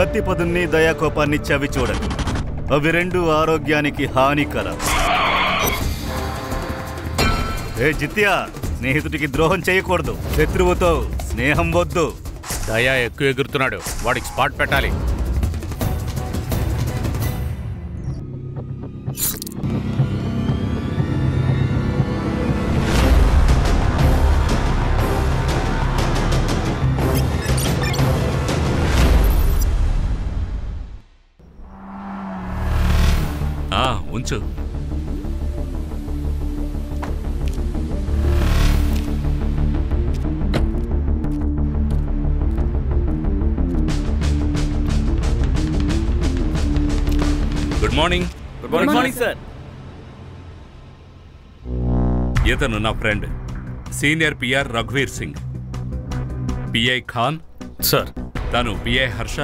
కత్తి పదున్ని దయాకోపాన్ని చవి చూడండి. అవి రెండు ఆరోగ్యానికి హానికరం. ఏ జిత్యా, స్నేహితుడికి ద్రోహం చేయకూడదు. శత్రువుతో స్నేహం వద్దు. దయా ఎక్కువ ఎగురుతున్నాడు, వాడికి స్పాట్ పెట్టాలి. ఉంచు. Good morning. Good morning sir. ఇతను నా ఫ్రెండ్ సీనియర్ పిఆర్ రఘువీర్ సింగ్. PI Khan sir. తను PI Harsha.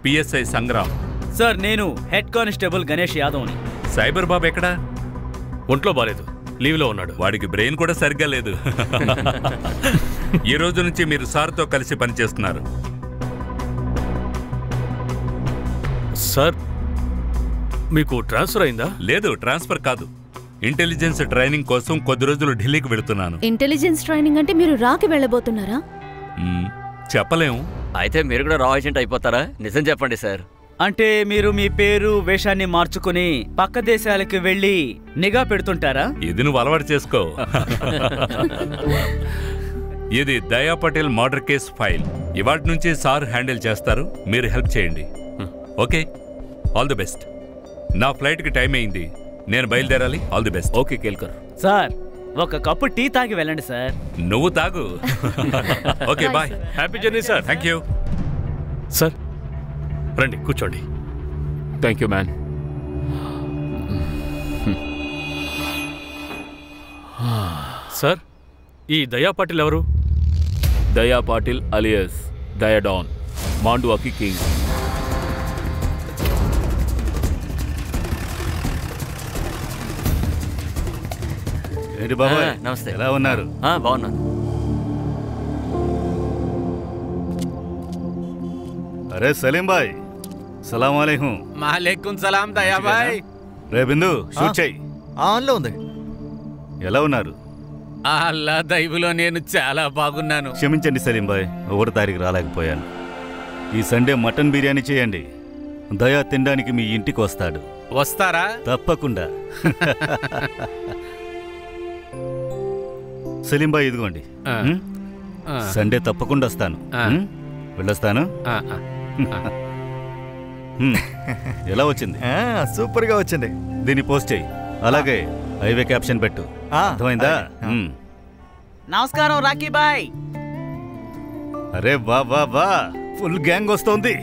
PSI Sangram sir. నేను హెడ్ కానిస్టేబుల్ గణేష్ యాదవ్ని. సైబర్ బాబు ఎక్కడా? ఒంట్లో బాలేదు, లీవ్లో ఉన్నాడు. వాడికి బ్రెయిన్ కూడా సరిగ్గా లేదు. ఈ రోజు నుంచి మీరు సార్తో కలిసి పనిచేస్తున్నారు. సార్, మీకు ట్రాన్స్ఫర్ అయిందా? లేదు, ట్రాన్స్ఫర్ కాదు. ఇంటెలిజెన్స్ ట్రైనింగ్ కోసం కొద్ది రోజులు ఢిల్లీకి వెళుతున్నాను. ఇంటెలిజెన్స్ ట్రైనింగ్ అంటే మీరు రాకి వెళ్ళబోతున్నారా? చెప్పలేము. అయితే మీరు కూడా రా ఏజెంట్ అయిపోతారా? నిజం చెప్పండి సార్. అంటే మీరు మీ పేరు వేషాన్ని మార్చుకుని పక్క దేశాలకు వెళ్ళి నిఘా పెడుతుంటారా? ఇది నువ్వు అలవాటు చేసుకో. ఇది Daya Patel murder case file. ఇవాటి నుంచి సార్ హ్యాండిల్ చేస్తారు, మీరు హెల్ప్ చేయండి. Okay, all the best. నా ఫ్లైట్కి టైం అయింది, నేను బయలుదేరాలి. All the best. Okay Kelkar. Sir, ఒక కప్పు టీ తాగి వెళ్ళండి సార్. నువ్వు తాగు. Okay, bye. Happy journey sir. Thank you sir. రండి కూర్చోండి. Thank you man. సార్, ఈ దయా పాటిల్ ఎవరు? దయా పాటిల్ అలియస్ దయాడాన్, మాండువాకి కింగ్. ఏంటి బాబాయ్, నమస్తే. ఎలా ఉన్నారు? బాగున్నాను. అరే సలీం బాయ్, సలాం అలైకుం. మాలేకుం సలాం దయా బాయ్. రే బిందు, షూట్ చెయ్యి. ఆన్లో ఉంది. ఎలా ఉన్నారు? అల్లా దైవులో నేను చాలా బాగున్నాను. క్షమించండి సలీం బాయ్, 1వ తారీఖు రాలేకపోయాను. ఈ సండే మటన్ బిర్యానీ చేయండి. దయా తినడానికి మీ ఇంటికి వస్తాడు. వస్తారా? తప్పకుండా. సలీం బాయ్, ఇదిగోండి. సండే తప్పకుండా వస్తాను. వెళ్ళొస్తాను. ఎలా వచ్చింది? సూపర్ గా వచ్చింది. దీన్ని పోస్ట్ చేయి. అలాగే హైవే క్యాప్షన్ పెట్టు. అర్థమైందా? నమస్కారం రాకీ బాయ్. అరే వా వా వా, ఫుల్ గ్యాంగ్ వస్తోంది.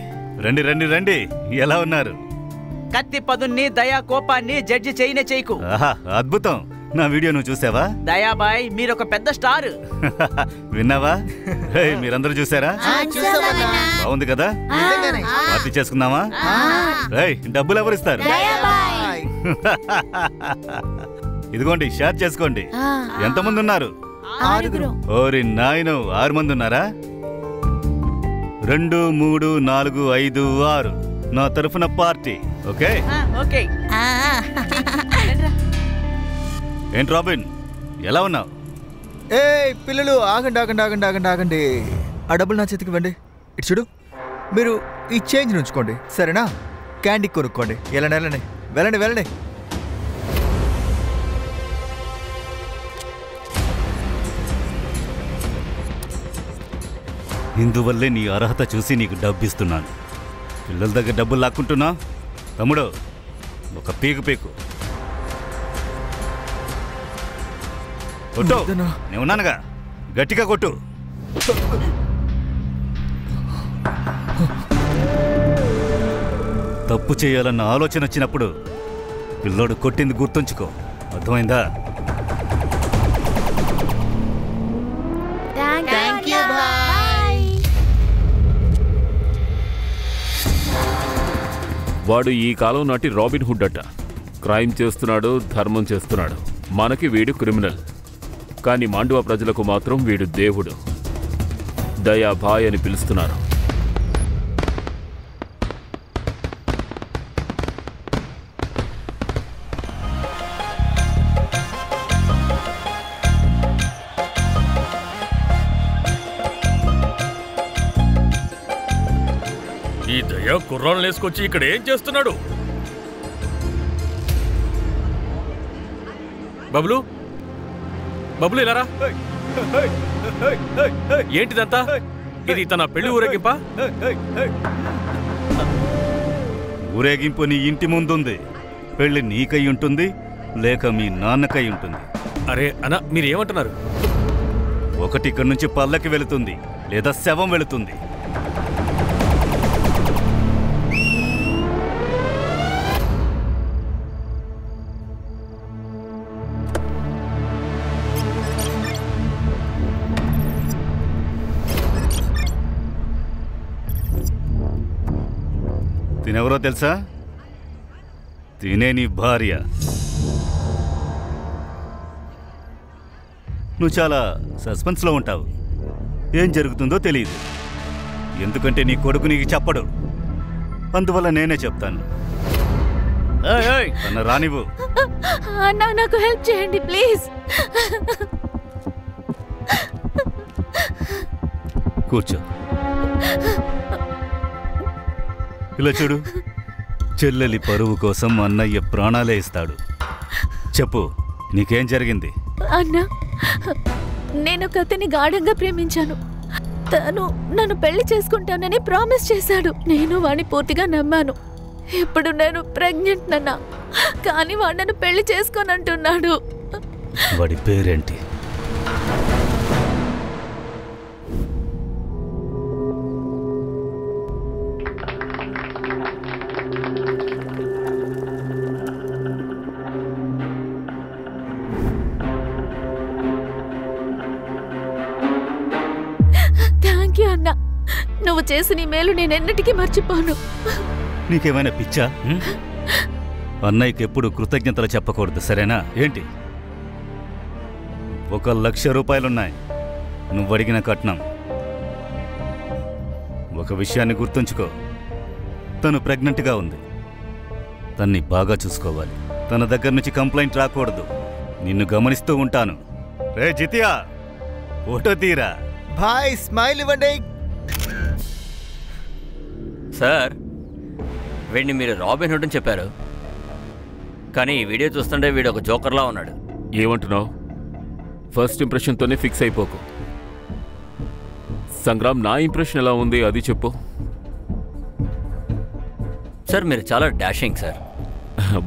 రండి రండి రండి. ఎలా ఉన్నారు? కత్తి పదున్ని దయా కోపాన్ని జడ్జి చేయనే చేయకు. ఆహా, అద్భుతం. నా వీడియో నువ్వు చూసావా? దయాబాయ్ మీరొక పెద్ద స్టార్. విన్నావా? మీరందరూ చూసారా? బాగుంది కదా? పార్టీ చేసుకుందామా? డబ్బులు ఎవరిస్తారు? ఇదిగోండి, షేర్ చేసుకోండి. ఎంతమంది ఉన్నారు? 6. ఓరి నాయను, 6 మంది ఉన్నారా? 2, 3, 4, 5, 6 నా తరఫున పార్టీ. Okay okay. ఏంటి రాబిన్, ఎలా ఉన్నావు? ఏ పిల్లలు, ఆగండి ఆగండి ఆగండి ఆగండి ఆగండి. ఆ డబ్బులు నా చేతికి ఇవ్వండి. ఇటు చూడు, మీరు ఈ చేంజ్ ఉంచుకోండి, సరేనా? క్యాండీ కొనుక్కోండి. వెళ్ళండి వెళ్ళండి వెళ్ళండి వెళ్ళండి. ఇందువల్లే నీ అర్హత చూసి నీకు డబ్బిస్తున్నాను. పిల్లల దగ్గర డబ్బులు లాక్కుంటున్నా? తమ్ముడు, ఒక పీకు పీకు కొట్టు. నేను ఉన్నానుగా, గట్టిగా కొట్టు. తప్పు చేయాలన్న ఆలోచన వచ్చినప్పుడు పిల్లోడు కొట్టింది గుర్తుంచుకో, అర్థమైందా? వాడు ఈ కాలం నాటి రాబిన్ హుడ్ అట. క్రైమ్ చేస్తున్నాడు, ధర్మం చేస్తున్నాడు. మనకి వీడు క్రిమినల్, కానీ మాండువా ప్రజలకు మాత్రం వీడు దేవుడు. దయా భాయ్ అని పిలుస్తున్నారు. ఈ దయా కుర్రాళ్ళు వేసుకొచ్చి ఇక్కడ ఏం చేస్తున్నాడు? బబ్లు, బబ్లు ఇలారా. ఏంటిదంతా? ఇది తన పెళ్లి ఊరేగింపా? ఊరేగింపు నీ ఇంటి ముందుంది. పెళ్లి నీకై ఉంటుంది, లేక మీ నాన్నకై ఉంటుంది. అరే అన్న, మీరేమంటున్నారు? ఒకటి ఇక్కడి నుంచి పల్లకి వెళుతుంది, లేదా శవం వెళుతుంది. తినెవరో తెలుసా? తినే నీ భార్య. నువ్వు చాలా సస్పెన్స్లో ఉంటావు. ఏం జరుగుతుందో తెలియదు, ఎందుకంటే నీ కొడుకు నీకు చెప్పడు. అందువల్ల నేనే చెప్తాను. తన రానివ్వు. అన్నా, నాకు హెల్ప్ చేయండి ప్లీజ్. కూర్చో. ఇలా చూడు, చెల్లెలి పరువు కోసం అన్నయ్య ప్రాణాలే ఇస్తాడు. చెప్పు, నీకేం జరిగింది? అన్నా, నేను ఒక అతన్ని గాఢంగా ప్రేమించాను. తను నన్ను పెళ్లి చేసుకుంటానని ప్రామిస్ చేశాడు. నేను వాడిని పూర్తిగా నమ్మాను. ఇప్పుడు నేను ప్రెగ్నెంట్ నన్నా, కానీ వాడు నన్ను పెళ్లి చేసుకోనంటున్నాడు. వాడి పేరేంటి? థ్యాంక్ యూ అన్నా. నువ్వు చేసిన ఈ మేలు నేనెన్నటికీ మర్చిపోను. నీకేమైనా పిచ్చా? అన్నయ్యకి ఎప్పుడు కృతజ్ఞతలు చెప్పకూడదు, సరేనా? ఏంటి, 1,00,000 రూపాయలున్నాయి, నువ్వు అడిగిన కట్నం. ఒక విషయాన్ని గుర్తుంచుకో, తను ప్రెగ్నెంట్గా ఉంది. తన్ని బాగా చూసుకోవాలి. తన దగ్గర నుంచి కంప్లైంట్ రాకూడదు. నిన్ను గమనిస్తూ ఉంటాను. రే జితియా, ఫోటో తీరా. భాయ్ స్మైల్ ఇవ్వండి. సార్, వీడిని మీరు రాబిన్ హుడ్ అని చెప్పారు, కానీ ఈ వీడియో చూస్తుంటే వీడు ఒక జోకర్లా ఉన్నాడు. ఏమంటున్నావు? ఫస్ట్ ఇంప్రెషన్తోనే ఫిక్స్ అయిపోకు. సంగ్రామ్, నా ఇంప్రెషన్ ఎలా ఉంది అది చెప్పు. సార్, మీరు చాలా డాషింగ్ సార్.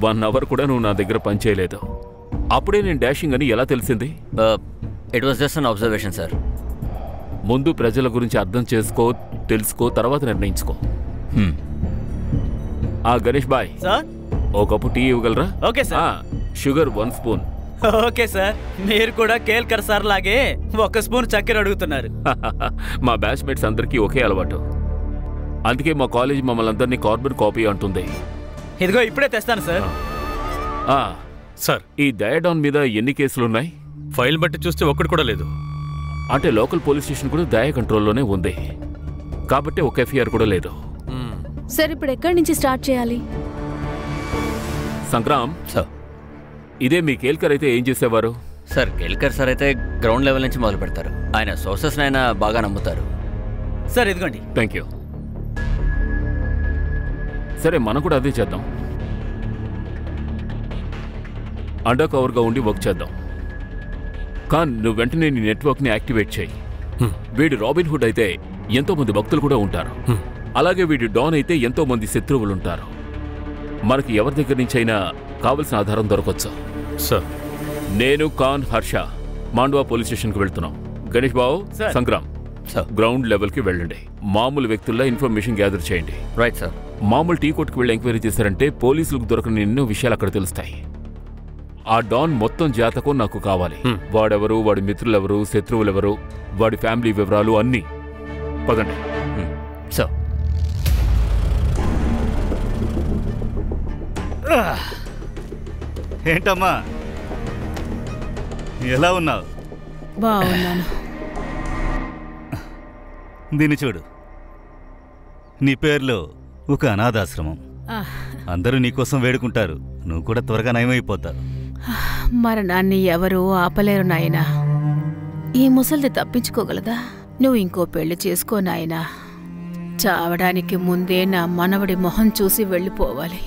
1 అవర్ కూడా నువ్వు నా దగ్గర పనిచేయలేదు. అప్పుడే నేను డాషింగ్ అని ఎలా తెలిసింది? It was just an observation sir. ముందు ప్రజల గురించి అర్థం చేసుకో, తెలుసుకో, తర్వాత నిర్ణయించుకో. ఆ గణేష్ బాయ్, సార్, ఓ కప్పు టీ ఇవ్వగలరా? Okay sir. Sugar 1 spoon. Okay sir. మీరు కూడా కేల్కర్ సార్ లాగే 1 స్పూన్ చక్కెర అడుగుతున్నారు. మా బ్యాచ్మేట్స్ అందరికీ ఒకే అలవాటు. అందుకే మా కాలేజ్ మమ్మల్ని అందరినీ కార్బన్ కాపీ అంటుంది. ఇదిగో ఇప్పుడే తెస్తాను సార్. సార్, ఈ డయాడాన్ మీద ఎన్ని కేసులున్నాయి? ఫైల్ బట్టి చూస్తే ఒక్కటి కూడా లేదు. అంటే లోకల్ పోలీస్ స్టేషన్ కూడా దయా కంట్రోల్లోనే ఉంది, కాబట్టి ఒక ఎఫ్ఐఆర్ కూడా లేదు. సార్, ఇప్పుడు ఎక్కడి నుంచి స్టార్ట్ చేయాలి? సంగ్రామ్ సార్, ఇదే మీ కేల్కర్ అయితే ఏం చేసేవారు? సార్, కేల్కర్ సార్ అయితే గ్రౌండ్ లెవెల్ నుంచి మొదలు పెడతారు. ఆయన సోర్సెస్ని ఆయన బాగా నమ్ముతారు. సార్ ఇదిగోండి. Thank you. సరే, మనం కూడా అదే చేద్దాం. అండర్ కవర్గా ఉండి వర్క్ చేద్దాం. కానీ నువ్వు వెంటనే నీ నెట్వర్క్ని యాక్టివేట్ చేయి. వీడు రాబిన్ హుడ్ అయితే ఎంతోమంది భక్తులు కూడా ఉంటారు. అలాగే వీడు డాన్ అయితే ఎంతోమంది శత్రువులు ఉంటారు. మనకి ఎవరి దగ్గర నుంచి అయినా కావలసిన ఆధారం దొరకొచ్చు. సార్, నేను ఖాన్, హర్ష మాండ్వా పోలీస్ స్టేషన్కి వెళ్తున్నాం. గణేష్ బాబు, సంగ్రామ్ గ్రౌండ్ లెవెల్కి వెళ్ళండి. మామూలు వ్యక్తుల్లో ఇన్ఫర్మేషన్ గ్యాదర్ చేయండి. Right sir. మామూలు టీ కొట్టుకు వెళ్ళి ఎంక్వైరీ చేశారంటే పోలీసులకు దొరకని ఎన్నో విషయాలు అక్కడ తెలుస్తాయి. ఆ డాన్ మొత్తం జాతకం నాకు కావాలి. వాడెవరు, వాడి మిత్రులెవరు, శత్రువులెవరు, వాడి ఫ్యామిలీ వివరాలు అన్నీ. పదండి. సార్, ఏంటమ్మా, ఎలా ఉన్నావు? బాగున్నాను. దీన్ని చూడు, నీ పేరులో ఒక అనాథాశ్రమం. అందరూ నీకోసం వేడుకుంటారు. నువ్వు కూడా త్వరగా నయమైపోతావు. మరణాన్ని ఎవరూ ఆపలేరు నాయనా. ఈ ముసలిది తప్పించుకోగలదా? నువ్వు ఇంకో పెళ్లి చేసుకో నాయనా. చావడానికి ముందే నా మనవడి మొహం చూసి వెళ్ళిపోవాలి.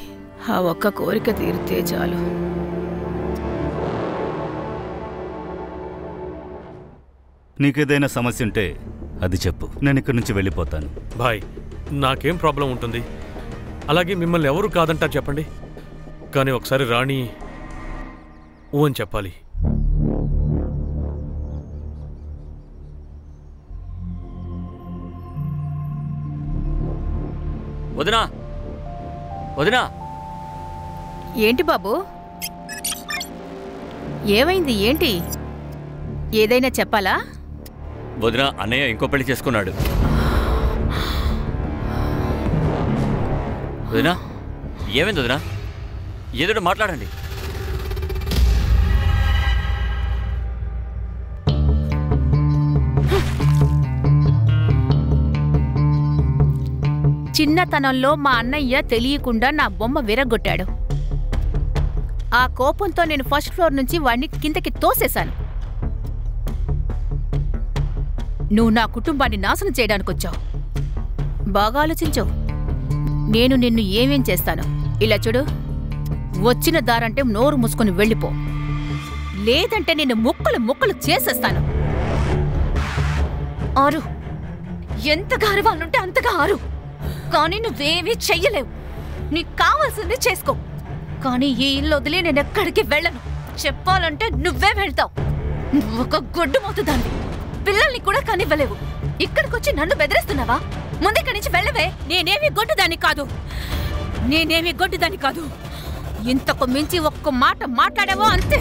ఆ ఒక్క కోరిక తీరితే చాలు. నీకేదైనా సమస్య ఉంటే అది చెప్పు, నేను ఇక్కడి నుంచి వెళ్ళిపోతాను. బాయ్, నాకేం ప్రాబ్లం ఉంటుంది? అలాగే మిమ్మల్ని ఎవరు కాదంటారు చెప్పండి. కానీ ఒకసారి రాణి ఊ అని చెప్పాలి. వదినా, వదినా. ఏంటి బాబు, ఏమైంది? ఏంటి, ఏదైనా చెప్పాలా? వదినా, అన్నయ్య ఇంకో పెళ్లి చేసుకున్నాడు. వదినా, ఏమైంది వదినా? ఏదో మాట్లాడండి. చిన్నతనంలో మా అన్నయ్య తెలియకుండా నా బొమ్మ విరగొట్టాడు. ఆ కోపంతో నేను ఫస్ట్ ఫ్లోర్ నుంచి వాడిని కిందకి తోసేశాను. నువ్వు నా కుటుంబాన్ని నాశనం చేయడానికొచ్చావు. బాగా ఆలోచించావు. నేను నిన్ను ఏమేం చేస్తాను. ఇలా చూడు, వచ్చిన దారంటే నోరు మూసుకొని వెళ్ళిపో, లేదంటే నిన్ను ముక్కలు ముక్కలు చేసేస్తాను. ఆరు, ఎంతగా అరవాలంటే అంతగా ఆరు, కానీ నువ్వేమీ చెయ్యలేవు. నీకు కావాల్సింది చేసుకో, కానీ ఈ ఇల్లు వదిలి నేను ఎక్కడికి వెళ్ళను. చెప్పాలంటే నువ్వే వెళ్తావు. నువ్వు ఒక గొడ్డు మోతుదాన్ని, పిల్లల్ని కూడా కనివ్వలేవు. ఇక్కడికొచ్చి నన్ను బెదిరిస్తున్నావా? ముందిక్కడి నుంచి వెళ్ళవే. నేనేమి గొడ్డుదాన్ని కాదు, నేనేమి గొడ్డుదాన్ని కాదు. ఇంతకు మించి ఒక్క మాట మాట్లాడావో అంతే.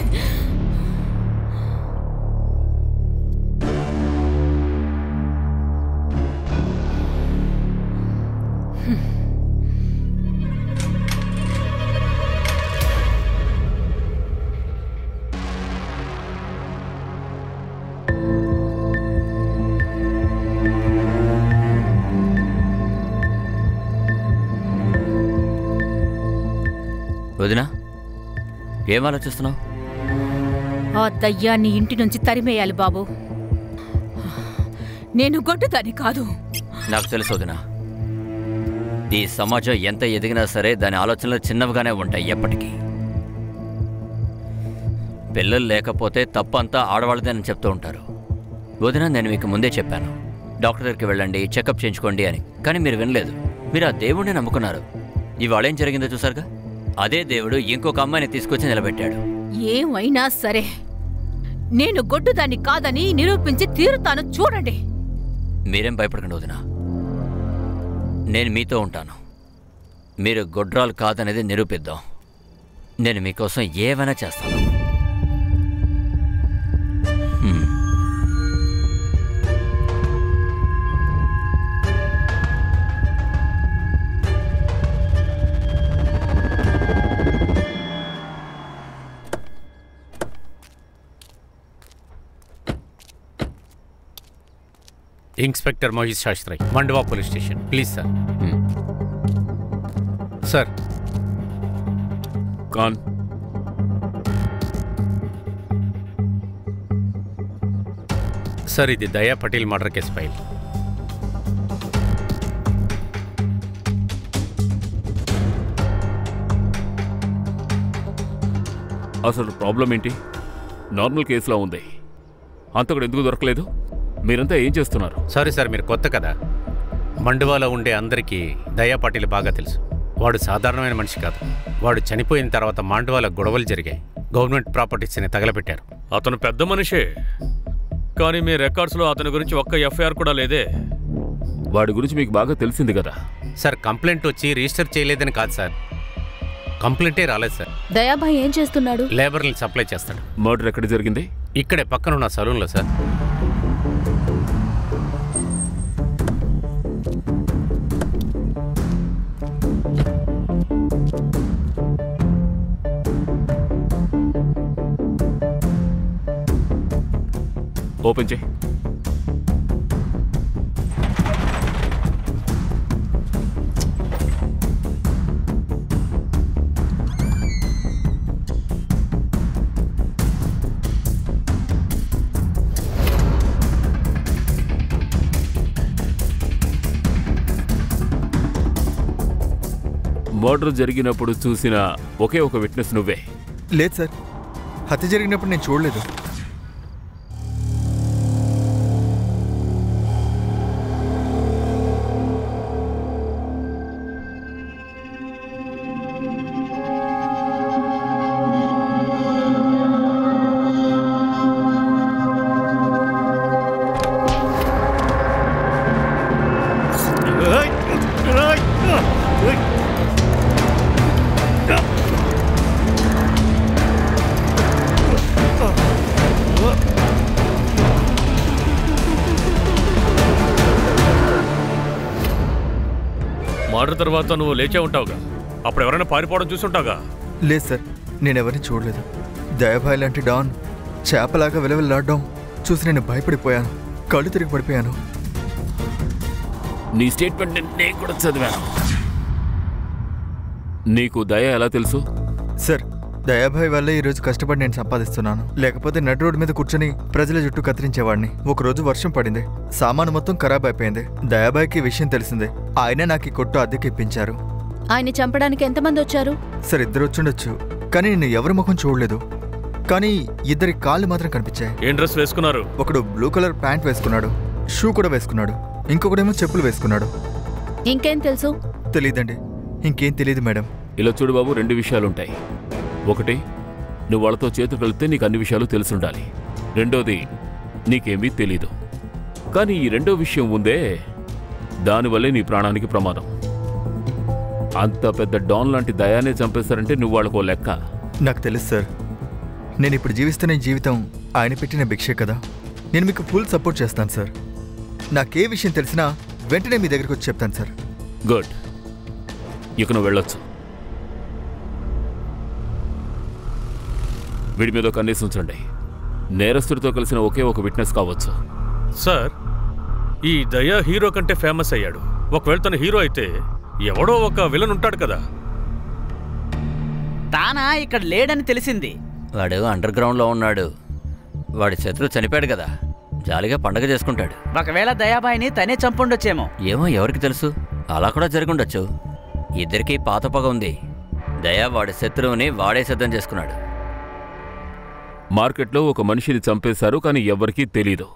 వదినా, ఏం ఆలోచిస్తున్నావు? ఆ దయ్యాన్ని ఇంటి నుంచి తరిమేయాలి బాబు. నేను గొడ్డుదాన్ని కాదు. నాకు తెలుసు వదినా, ఈ సమాజం ఎంత ఎదిగినా సరే దాని ఆలోచనలు చిన్నవిగానే ఉంటాయి ఎప్పటికీ. పిల్లలు లేకపోతే తప్పంతా ఆడవాళ్ళదేనని చెప్తూ ఉంటారు. వదినా, నేను మీకు ముందే చెప్పాను, డాక్టర్ దగ్గరికి వెళ్ళండి, చెకప్ చేయించుకోండి అని. కానీ మీరు వినలేదు. మీరు ఆ దేవుడిని నమ్ముకున్నారు. ఇవాళేం జరిగిందో చూసారుగా. అదే దేవుడు ఇంకొక అమ్మాయిని తీసుకొచ్చి నిలబెట్టాడు. ఏమైనా సరే నేను గొడ్డుదాన్ని కాదని నిరూపించి తీరుతాను. చూడండి. మీరేం భయపడకండి వదినా, నేను మీతో ఉంటాను. మీరు గొడ్రాలు కాదనేది నిరూపిద్దాం. నేను మీకోసం ఏమైనా చేస్తాను. Inspector Mohit Shastri, Mandawa police station. Please sir. Sir. Khan. Sir, ఇది Daya Patel murder case file. అసలు ప్రాబ్లం ఏంటి? నార్మల్ కేసులా ఉంది. అంతకుడు ఎందుకు దొరకలేదు? మీరంతా ఏం చేస్తున్నారు? సారీ సార్, మీరు కొత్త కదా. మండువాలో ఉండే అందరికీ దయా పటేల్ బాగా తెలుసు. వాడు సాధారణమైన మనిషి కాదు. వాడు చనిపోయిన తర్వాత మాండువాలో గొడవలు జరిగాయి. గవర్నమెంట్ ప్రాపర్టీస్ని తగలబెట్టారు. అతను పెద్ద మనిషే, కానీ మీ రికార్డ్స్లో అతని గురించి ఒక్క ఎఫ్ఐఆర్ కూడా లేదే. వాడి గురించి మీకు బాగా తెలిసింది కదా. సార్, కంప్లైంట్ వచ్చి రిజిస్టర్ చేయలేదని కాదు సార్, కంప్లైంటే రాలేదు సార్. దయాబాయ్ ఏం చేస్తున్నాడు? లేబర్ని సప్లై చేస్తాడు. మర్డర్ ఎక్కడ జరిగింది? ఇక్కడే పక్కనున్న సలూన్లో సార్. ఓపెన్ చేయి. మర్డర్ జరిగినప్పుడు చూసిన ఒకే ఒక విట్నెస్ నువ్వే. లేదు సార్, హత్య జరిగినప్పుడు నేను చూడలేదు. మర్డర్ తర్వాత నువ్వు లేచే ఉంటావుగా, అప్పుడు ఎవరైనా పారిపోవడం చూసుంటావుగా. లేదు సార్, నేనెవరిని చూడలేదు. దయాభాయ్ లాంటి డాన్ చేపలాగా విలవిల్లాడడం చూసి నేను భయపడిపోయాను, కళ్ళు తిరిగి పడిపోయాను. నీ స్టేట్మెంట్ నేను కూడా చదివాను. నీకు దయ ఎలా తెలుసు? సార్, దయాభాయ్ వల్లే ఈరోజు కష్టపడి నేను సంపాదిస్తున్నాను. లేకపోతే నడి రోడ్డు మీద కూర్చొని ప్రజల జుట్టు కత్తిరించేవాడిని. ఒకరోజు వర్షం పడింది, సామాను మొత్తం ఖరాబ్ అయిపోయింది. దయాభాయ్కి విషయం తెలిసిందే. ఆయనే నాకు ఈ కొట్టు అద్దెకి ఇప్పించారు. ఆయన్ని చంపడానికి ఎంతమంది వచ్చారు? సార్, 2 వచ్చుండొచ్చు, కానీ నేను ఎవరి ముఖం చూడలేదు. కానీ 2 కాళ్ళు మాత్రం కనిపించాయి. ఏం డ్రెస్ వేసుకున్నారు? ఒకడు బ్లూ కలర్ ప్యాంట్ వేసుకున్నాడు, షూ కూడా వేసుకున్నాడు. ఇంకొకడేమో చెప్పులు వేసుకున్నాడు. ఇంకేం తెలుసు? తెలీదండి, ఇంకేం తెలియదు మేడం. ఇలా చూడు బాబు, 2 విషయాలుంటాయి. ఒకటి, నువ్వు వాళ్ళతో చేతులు కలిపితే నీకు అన్ని విషయాలు తెలుసుండాలి. రెండోది, నీకేమీ తెలీదు. కానీ ఈ రెండో విషయం ఉందే, దానివల్లే నీ ప్రాణానికి ప్రమాదం. అంత పెద్ద డాన్ లాంటి దయానే చంపేస్తారంటే నువ్వు వాళ్ళకో లెక్క. నాకు తెలుసు సార్, నేను ఇప్పుడు జీవిస్తున్న జీవితం ఆయన పెట్టిన భిక్షే కదా. నేను మీకు ఫుల్ సపోర్ట్ చేస్తాను సార్. నాకే విషయం తెలిసినా వెంటనే మీ దగ్గరికి వచ్చి చెప్తాను సార్. గుడ్, ఇక నువ్వు వెళ్ళొచ్చు. వీడి మీద కన్నీసి ఉంచండి. నేరస్తుడితో కలిసిన ఒకే ఒక విట్నెస్ కావచ్చు. సార్, ఈ దయా హీరో కంటే ఫేమస్ అయ్యాడు. ఒకవేళ తన హీరో అయితే ఎవడో ఒక విలన్ ఉంటాడు కదా. తానా ఇక్కడ లేడని తెలిసింది. వాడు అండర్ గ్రౌండ్లో ఉన్నాడు. వాడి శత్రువు చనిపోయాడు కదా, జాలిగా పండగ చేసుకుంటాడు. ఒకవేళ దయాబాయిని తనే చంపుండొచ్చేమో. ఏమో, ఎవరికి తెలుసు? అలా కూడా జరుగుండొచ్చు. ఇద్దరికీ పాత పగ ఉంది. దయా వాడి శత్రువుని వాడే సిద్ధం చేసుకున్నాడు. మార్కెట్లో ఒక మనిషిని చంపేశారు, కానీ ఎవ్వరికీ తెలీదు.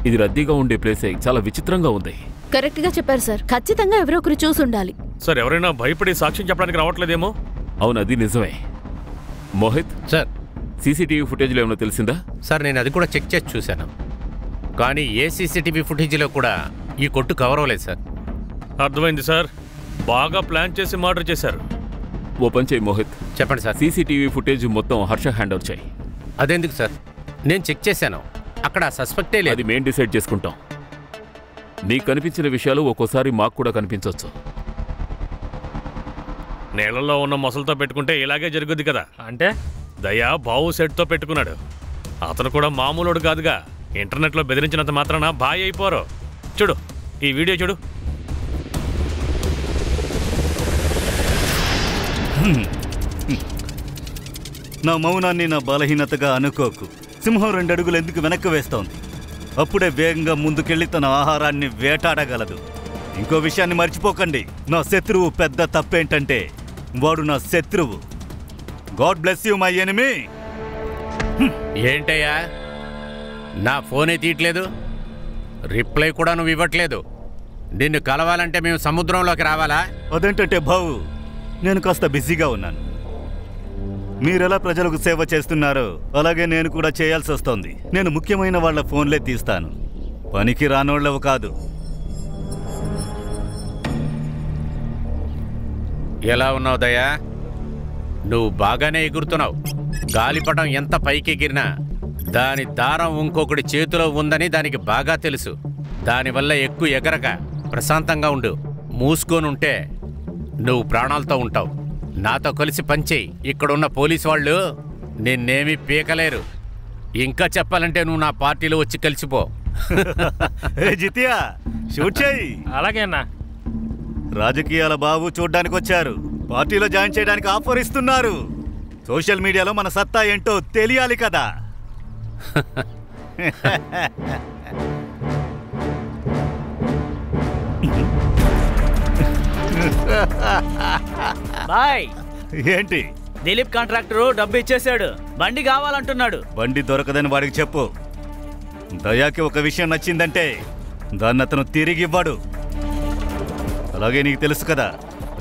ఇది రద్దీగా ఉండే ప్లేసే, చాలా విచిత్రంగా ఉంది. కరెక్ట్ గా చెప్పారు సార్. ఖచ్చితంగా ఎవరో ఒకరు చూసుండాలి. సార్, ఎవరైనా భయపడి సాక్ష్యం చెప్పడానికి రావట్లేదేమో. అవును, అది నిజమే. మోహిత్ సార్, సీసీటీవీ ఫుటేజ్లో ఏమైనా తెలిసిందా? సార్, నేను అది కూడా చెక్ చేసి చూశాను. కానీ ఏ సీసీటీవీ ఫుటేజ్లో కూడా ఈ కొట్టు కవర్ అవ్వలేదు సార్. అర్థమైంది సార్, బాగా ప్లాన్ చేసి మర్డర్ చేశారు. ఓ పని చేయి మోహిత్. చెప్పండి సార్. సీసీటీవీ ఫుటేజ్ మొత్తం హర్ష హ్యాండ్ ఓవర్ చేయి. అదెందుకు సార్? నేను చెక్ చేశాను, అక్కడ సస్పెక్టే లేదు. అది మేం డిసైడ్ చేసుకుంటాం. నీకు కనిపించిన విషయాలు ఒక్కోసారి మాకు కూడా కనిపించవచ్చు. నీళ్ళల్లో ఉన్న మొసలతో పెట్టుకుంటే ఇలాగే జరుగుద్ది కదా. అంటే దయా బావు సెట్తో పెట్టుకున్నాడు. అతను కూడా మామూలుడు కాదుగా. ఇంటర్నెట్లో బెదిరించినంత మాత్రాన బాయ్ అయిపోరు. చూడు, ఈ వీడియో చూడు. నా మౌనాన్ని నా బలహీనతగా అనుకోకు. సింహం 2 అడుగులు ఎందుకు వెనక్కి వేస్తోంది? అప్పుడే వేగంగా ముందుకెళ్ళి తన ఆహారాన్ని వేటాడగలదు. ఇంకో విషయాన్ని మర్చిపోకండి, నా శత్రువు పెద్ద తప్పేంటంటే వాడు నా శత్రువు. God bless you my enemy. ఏంటయ్యా, నా ఫోనే తీయట్లేదు, రిప్లై కూడా నువ్వు ఇవ్వట్లేదు. నిన్ను కలవాలంటే మేము సముద్రంలోకి రావాలా? అదేంటంటే బావు, నేను కాస్త బిజీగా ఉన్నాను. మీరెలా ప్రజలకు సేవ చేస్తున్నారో అలాగే నేను కూడా చేయాల్సి వస్తోంది. నేను ముఖ్యమైన వాళ్ళ ఫోన్లే తీస్తాను, పనికి రానోళ్ళవు కాదు. ఎలా ఉన్నావు దయా? నువ్వు బాగానే ఎగురుతున్నావు. గాలిపటం ఎంత పైకి ఎగిరినా దాని దారం ఇంకొకటి చేతిలో ఉందని దానికి బాగా తెలుసు. దానివల్ల ఎక్కువ ఎగరక ప్రశాంతంగా ఉండు. మూసుకొని ఉంటే నువ్వు ప్రాణాలతో ఉంటావు. నాతో కలిసి పనిచేయి. ఇక్కడున్న పోలీసు వాళ్ళు నిన్నేమీ పీకలేరు. ఇంకా చెప్పాలంటే నువ్వు నా పార్టీలో వచ్చి కలిసిపో. జితియా, షూట్ చేయి. అలాగే అన్నా. రాజకీయాల బాబు చూడ్డానికి వచ్చారు, పార్టీలో జాయిన్ చేయడానికి ఆఫర్ ఇస్తున్నారు. సోషల్ మీడియాలో మన సత్తా ఏంటో తెలియాలి కదా. బాయ్ ఏంటి? దిలీప్ కాంట్రాక్టరు డబ్బు ఇచ్చేశాడు, బండి కావాలంటున్నాడు. బండి దొరకదని వాడికి చెప్పు. దయాకి ఒక విషయం నచ్చిందంటే దాన్ని అతను తిరిగి ఇవ్వడు. అలాగే నీకు తెలుసు కదా,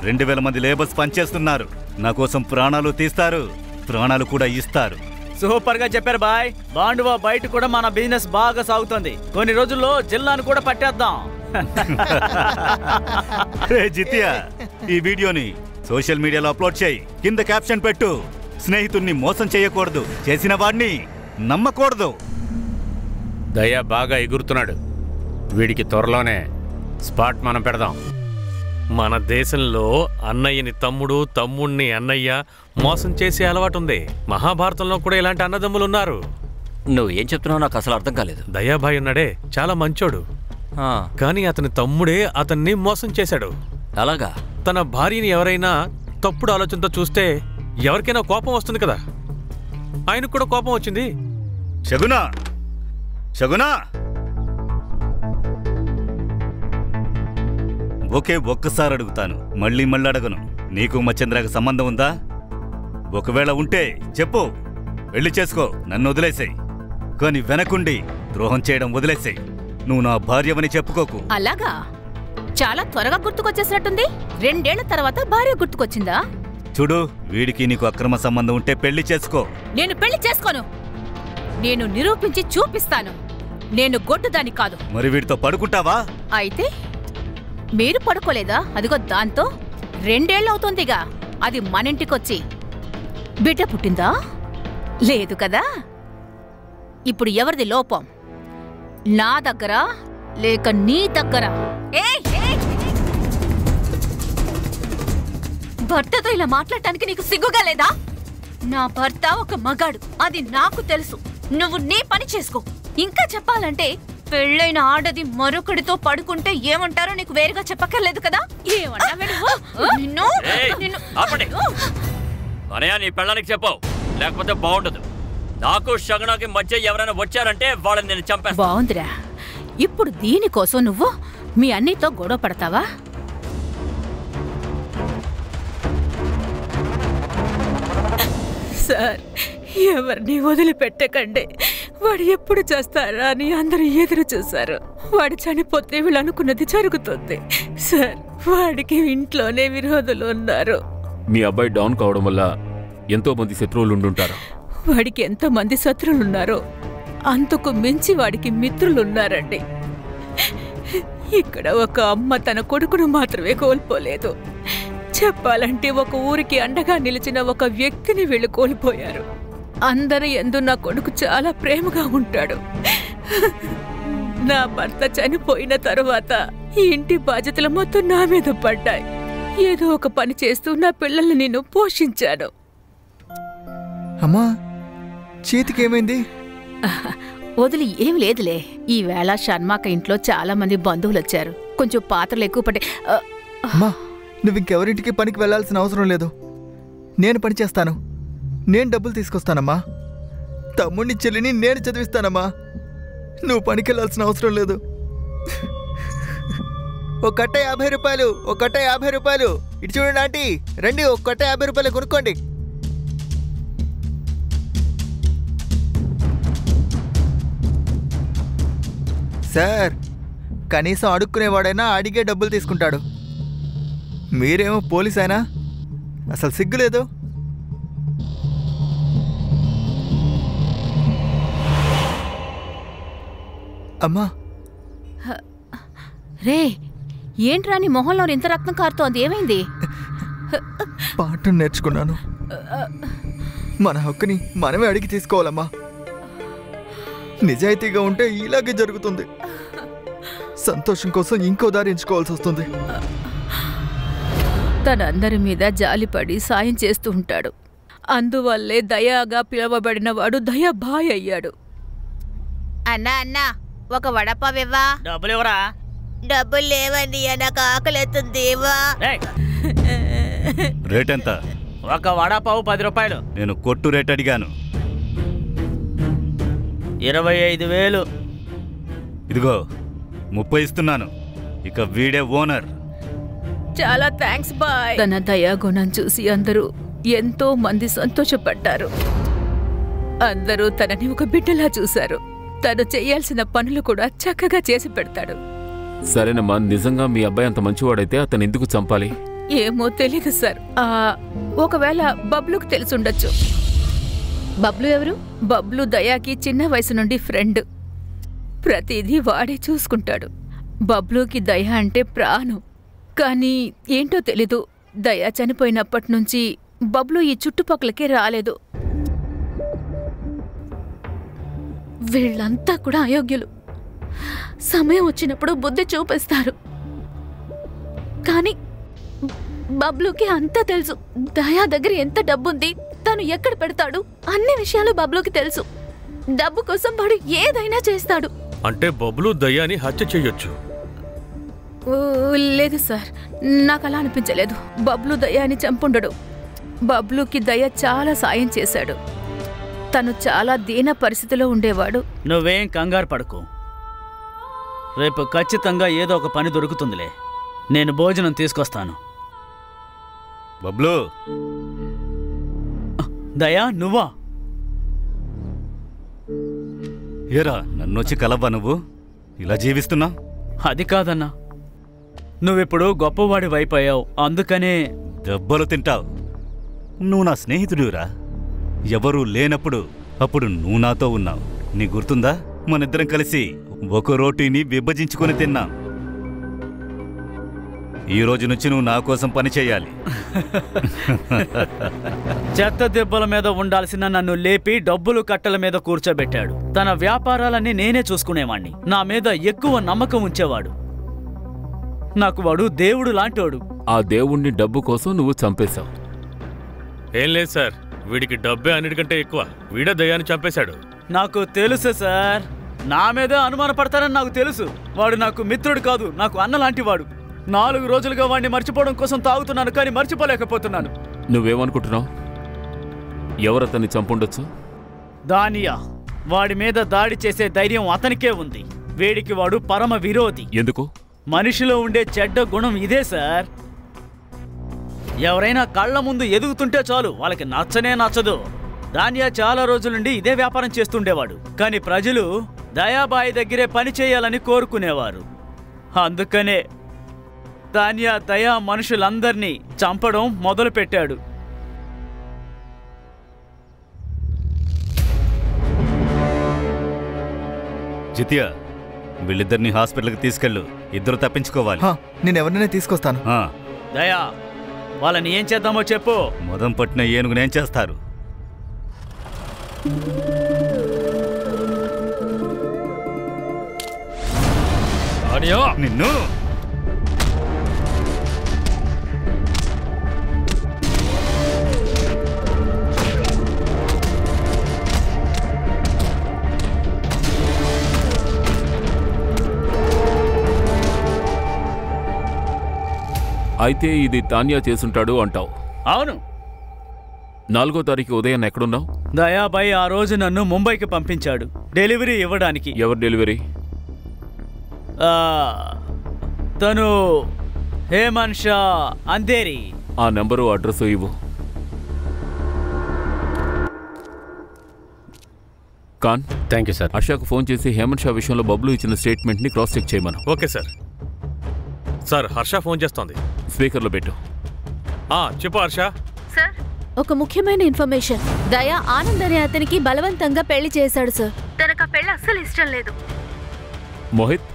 2000 మంది లేబర్స్ పనిచేస్తున్నారు. నా కోసం ప్రాణాలు తీస్తారు, ప్రాణాలు కూడా ఇస్తారు. సూపర్ గా చెప్పారు బాయ్. బాండువా బయట కూడా మన బిజినెస్ బాగా సాగుతుంది. కొన్ని రోజుల్లో జిల్లాను కూడా పట్టేద్దాం. జితియా, ఈ వీడియోని సోషల్ మీడియాలో అప్లోడ్ చేయి. కింద క్యాప్షన్ పెట్టు, స్నేహితుడిని మోసం చేయకూడదు, చేసిన వాడిని నమ్మకూడదు. దయ బాగా ఎగురుతున్నాడు. వీడికి త్వరలోనే స్పాట్ మనం పెడదాం. మన దేశంలో అన్నయ్యని తమ్ముడు, తమ్ముణ్ణి అన్నయ్య మోసం చేసే అలవాటు ఉంది. మహాభారతంలో కూడా ఇలాంటి అన్నదమ్ములు ఉన్నారు. నువ్వు ఏం చెప్తున్నావు నాకు అసలు అర్థం కాలేదు. దయాభాయ్ ఉన్నాడే, చాలా మంచోడు. కానీ అతని తమ్ముడే అతన్ని మోసం చేశాడు. అలాగా? తన భార్యని ఎవరైనా తప్పుడు ఆలోచనతో చూస్తే ఎవరికైనా కోపం వస్తుంది కదా, ఆయనకు కూడా కోపం వచ్చింది. శగునా, శగునా, ఒక్కసారి అడుగుతాను, మళ్ళీ అడగను. నీకు మచ్చేంద్రకి సంబంధం ఉందా? ఒకవేళ ఉంటే చెప్పు, పెళ్లి చేసుకో, నన్ను వదిలేసేయి. కానీ వెనకుండి ద్రోహం చేయడం వదిలేసేయి. నువ్వు నా భార్యవని చెప్పుకోకు. అలాగా? చాలా త్వరగా గుర్తుకొచ్చేసినట్టుంది. 2 ఏళ్ల తర్వాత భార్య గుర్తుకొచ్చిందా? చూడు, వీడికి నీకు అక్రమ సంబంధం ఉంటే పెళ్లి చేసుకో. నేను పెళ్లి చేసుకోను. నేను నిరూపించి చూపిస్తాను. నేను గొడ్డుదాన్ని కాదు. మరి వీడితో పడుకుంటావా? అయితే మీరు పడుకోలేదా? అదిగో దాంతో 2 ఏళ్ళవుతోందిగా. అది మనింటికొచ్చి బిడ్డ పుట్టిందా? లేదు కదా. ఇప్పుడు ఎవరిది లోపం? నా దగ్గర లేక నీ దగ్గర? భర్తతో ఇలా మాట్లాడటానికి నీకు సిగ్గుగా లేదా? నా భర్త ఒక మగాడు, అది నాకు తెలుసు. నువ్వు నీ పని చేసుకో. ఇంకా చెప్పాలంటే పెళ్ళైన ఆడది మరొకడితో పడుకుంటే ఏమంటారో నీకు వేరుగా చెప్పక్కర్లేదు కదా. అనయ్య, నీ పెళ్ళానికి చెప్పావు, లేకపోతే బాగుండదు. నాకు శగనాకి మధ్య ఎవరైనా వచ్చారంటే వాళ్ళని నేను చంపేస్తా. బాగుందిరా. ఇప్పుడు దీనికోసం నువ్వు మీ అన్నితో గొడవ పడతావా? సార్, ఎవరిని వదిలిపెట్టకండి. వాడు ఎప్పుడు చేస్తారా అని అందరూ ఎదురు చూశారు. వాడు చనిపోతే వీళ్ళు అనుకున్నది జరుగుతుంది. సార్, వాడికి ఇంట్లోనే విరోధులు ఉన్నారు. మీ అబ్బాయి డౌన్ కావడం వల్ల ఎంతో మంది శత్రువులు ఉండుంటారు. వాడికి ఎంతమంది శత్రువులున్నారో అంతకు మించి వాడికి మిత్రులున్నారండి. ఇక్కడ ఒక అమ్మ తన కొడుకును మాత్రమే కోల్పోలేదు. చెప్పాలంటే ఒక ఊరికి అండగా నిలిచిన ఒక వ్యక్తిని వీళ్ళు కోల్పోయారు. అందరి యందు నా కొడుకు చాలా ప్రేమగా ఉంటాడు. నా భర్త చనిపోయిన తరువాత ఈ ఇంటి బాధ్యతలు మొత్తం నా మీద పడ్డాయి. ఏదో ఒక పని చేస్తూ నా పిల్లల్ని నేను పోషించాను. అమ్మా, చేతికేమైంది? వదిలి ఏం లేదులే. ఈవేళ షణ్మాక ఇంట్లో చాలా మంది బంధువులు వచ్చారు. కొంచెం పాత్రలు ఎక్కువ పడ్డాయి. అమ్మా, నువ్వు ఇంకెవరింటికి పనికి వెళ్లాల్సిన అవసరం లేదు. నేను పని చేస్తాను. నేను డబ్బులు తీసుకొస్తానమ్మా. తమ్ముడిని చెల్లిని నేను చదివిస్తానమ్మా. నువ్వు పనికి వెళ్లాల్సిన అవసరం లేదు. ఒక కట్ట 50 రూపాయలు, ఒక కట్ట 50 రూపాయలు. ఇటు చూడండి ఆంటీ, రండి, ఒక కట్ట 50 రూపాయలు కొనుక్కోండి. సార్, కనీసం అడుక్కునేవాడైనా అడిగే డబ్బులు తీసుకుంటాడు. మీరేమో పోలీస్ అయినా అసలు సిగ్గులేదు. అమ్మా, రే, ఏంట్రా నీ మొహంలో ఇంత రక్తం కారుతోంది? ఏమైంది? పాఠం నేర్చుకున్నాను. మన హక్కుని మనమే అడిగి తీసుకోవాలమ్మా. నిజాయితీగా ఉంటే ఇలాగే జరుగుతుంది. సంతోషం కోసం ఇంకో దారి ఎంచుకోవాల్సి వస్తుంది. తనందరి మీద జాలిపడి సాయం చేస్తూ ఉంటాడు. అందువల్లే దయాగా పిలవబడిన వాడు దయాభాయ్ అయ్యాడు. అన్నా అన్నా, ఒక వడపావివ్వా. డబ్బులివ్వరా? డబ్బులు లేవండి, నాకు ఆకలిస్తుంది. రేట్ ఎంత? ఒక వడపావు 10 రూపాయలు. నేను కొట్టు రేట్ అడిగాను. 25,000. ఇదిగో 30 ఇస్తున్నాను. ఇక వీడే ఓనర్. చాలా థ్యాంక్స్ బాయ్. తన దయాగుణం చూసి అందరూ ఎంతో మంది సంతోషపడ్డారు. అందరూ తనని ఒక బిడ్డలా చూశారు. తను చేయాల్సిన పనులు కూడా చక్కగా చేసి పెడతాడు. సరేనమ్మా, నిజంగా మీ అబ్బాయి అంత మంచివాడైతే అతను ఎందుకు చంపాలి? ఏమో తెలీదు సార్. ఒకవేళ బబ్లుకు తెలుసుండొచ్చు. బబ్లు ఎవరు? బబ్లు దయాకి చిన్న వయసు నుండి ఫ్రెండ్. ప్రతిదీ వాడే చూసుకుంటాడు. బబ్లుకి దయ అంటే ప్రాణం. కానీ ఏంటో తెలీదు, దయ చనిపోయినప్పటి నుంచి బబ్లు ఈ చుట్టుపక్కలకే రాలేదు. వీళ్ళంతా కూడా అయోగ్యులు. సమయం వచ్చినప్పుడు బుద్ధి చూపిస్తారు. కానీ బబ్లుకి అంతా తెలుసు. దయా దగ్గర ఎంత డబ్బుంది, తను ఎక్కడ పెడతాడు, అన్ని విషయాలు బబ్లుకి తెలుసు. డబ్బు కోసం వాడు ఏదైనా చేస్తాడు. అంటే బబ్లు దయ్యాని హత్య చెయ్యొచ్చు? లేదు సార్, నాకు అలా అనిపించలేదు. బబ్లు దయాని చంపుండడు. బబ్లుకి దయ చాలా సాయం చేశాడు. తను చాలా దీన పరిస్థితిలో ఉండేవాడు. నువ్వేం కంగారు పడకు. రేపు ఖచ్చితంగా ఏదో ఒక పని దొరుకుతుందిలే. నేను భోజనం తీసుకొస్తాను. బబ్లు, దయా నువ్వా? ఏరా నన్నొచ్చి కలవ్వా నువ్వు? ఇలా జీవిస్తున్నా? అది కాదన్నా, నువ్విప్పుడు గొప్పవాడి వైపోయావు, అందుకనే. దెబ్బలు తింటావు. నువ్వు నా స్నేహితుడిరా. ఎవరూ లేనప్పుడు అప్పుడు నువ్వు నాతో ఉన్నావు. నీ గుర్తుందా? మనిద్దరం కలిసి ఒక రోటీని విభజించుకొని తిన్నాం. ఈ రోజు నుంచి నువ్వు నా కోసం పని చేయాలి. చెత్త దెబ్బల మీద ఉండాల్సిన నన్ను లేపి డబ్బులు కట్టల మీద కూర్చోబెట్టాడు. తన వ్యాపారాలన్నీ నేనే చూసుకునేవాణ్ణి. నా మీద ఎక్కువ నమ్మకం ఉంచేవాడు. నాకు వాడు దేవుడు లాంటోడు. ఆ దేవుణ్ణి డబ్బు కోసం నువ్వు చంపేశావు. ఏం లేదు సార్, వీడికి డబ్బే అన్నిటికంటే ఎక్కువ. వీడే దయ్యాన్ని చంపేశాడు. నాకు తెలుసు సార్. నా మీద అనుమానపడతారని నాకు తెలుసు. వాడు నాకు మిత్రుడు కాదు, నాకు అన్న లాంటి వాడు. 4 రోజులుగా వాడిని మర్చిపోవడం కోసం తాగుతున్నాను, కానీ మర్చిపోలేకపోతున్నాను. నువ్వేమనుకుంటున్నావు? ఎవరతన్ని చంపుండొచ్చు? దానియా. వాడి మీద దాడి చేసే ధైర్యం అతనికే ఉంది. వేడికి వాడు పరమ విరోధి. ఎందుకు? మనిషిలో ఉండే చెడ్డ గుణం ఇదే సార్. ఎవరైనా కళ్ళ ముందు ఎదుగుతుంటే చాలు, వాళ్ళకి నచ్చనే నచ్చదు. దానియా చాలా రోజుల నుండి ఇదే వ్యాపారం చేస్తుండేవాడు. కానీ ప్రజలు దయాబాయి దగ్గరే పని చేయాలని కోరుకునేవారు. అందుకనే దానియా దయా మనుషులందర్నీ చంపడం మొదలుపెట్టాడు. జితియా, వీళ్ళిద్దరిని హాస్పిటల్కి తీసుకెళ్ళు. ఇద్దరు తప్పించుకోవాలి. నేను ఎవరినైనా తీసుకొస్తాను. దయా, వాళ్ళని ఏం చేద్దామో చెప్పు. మొదం పట్టిన ఏనుగునేం చేస్తారు? నిన్ను అయితే ఇది తాన్యా చేసుంటాడు అంటావు? అవును. 4వ తారీఖు ఉదయం ఎక్కడున్నావు? దయాబాయి ఆ రోజు నన్ను ముంబైకి పంపించాడు డెలివరీ ఇవ్వడానికి. ఎవరు డెలివరీ? తను హేమంత్ షా అంధేరి. ఆ నెంబరు అడ్రస్ ఇవ్వు. Khan, thank you sir. హర్షకు ఫోన్ చేసి హేమంత్ షా విషయంలో బబ్లు ఇచ్చిన స్టేట్మెంట్ని క్రాస్ చెక్ చేయమను. Okay sir. Sir, Harsha phone చేస్తోంది. స్పీకర్లో పెట్టు. చెప్పు హర్ష. సార్, ఒక ముఖ్యమైన ఇన్ఫర్మేషన్. దయా ఆనంద్ అనే అతనికి బలవంతంగా పెళ్లి చేశాడు సార్. తనకు ఆ పెళ్లి అస్సలు ఇష్టం లేదు. మోహిత్,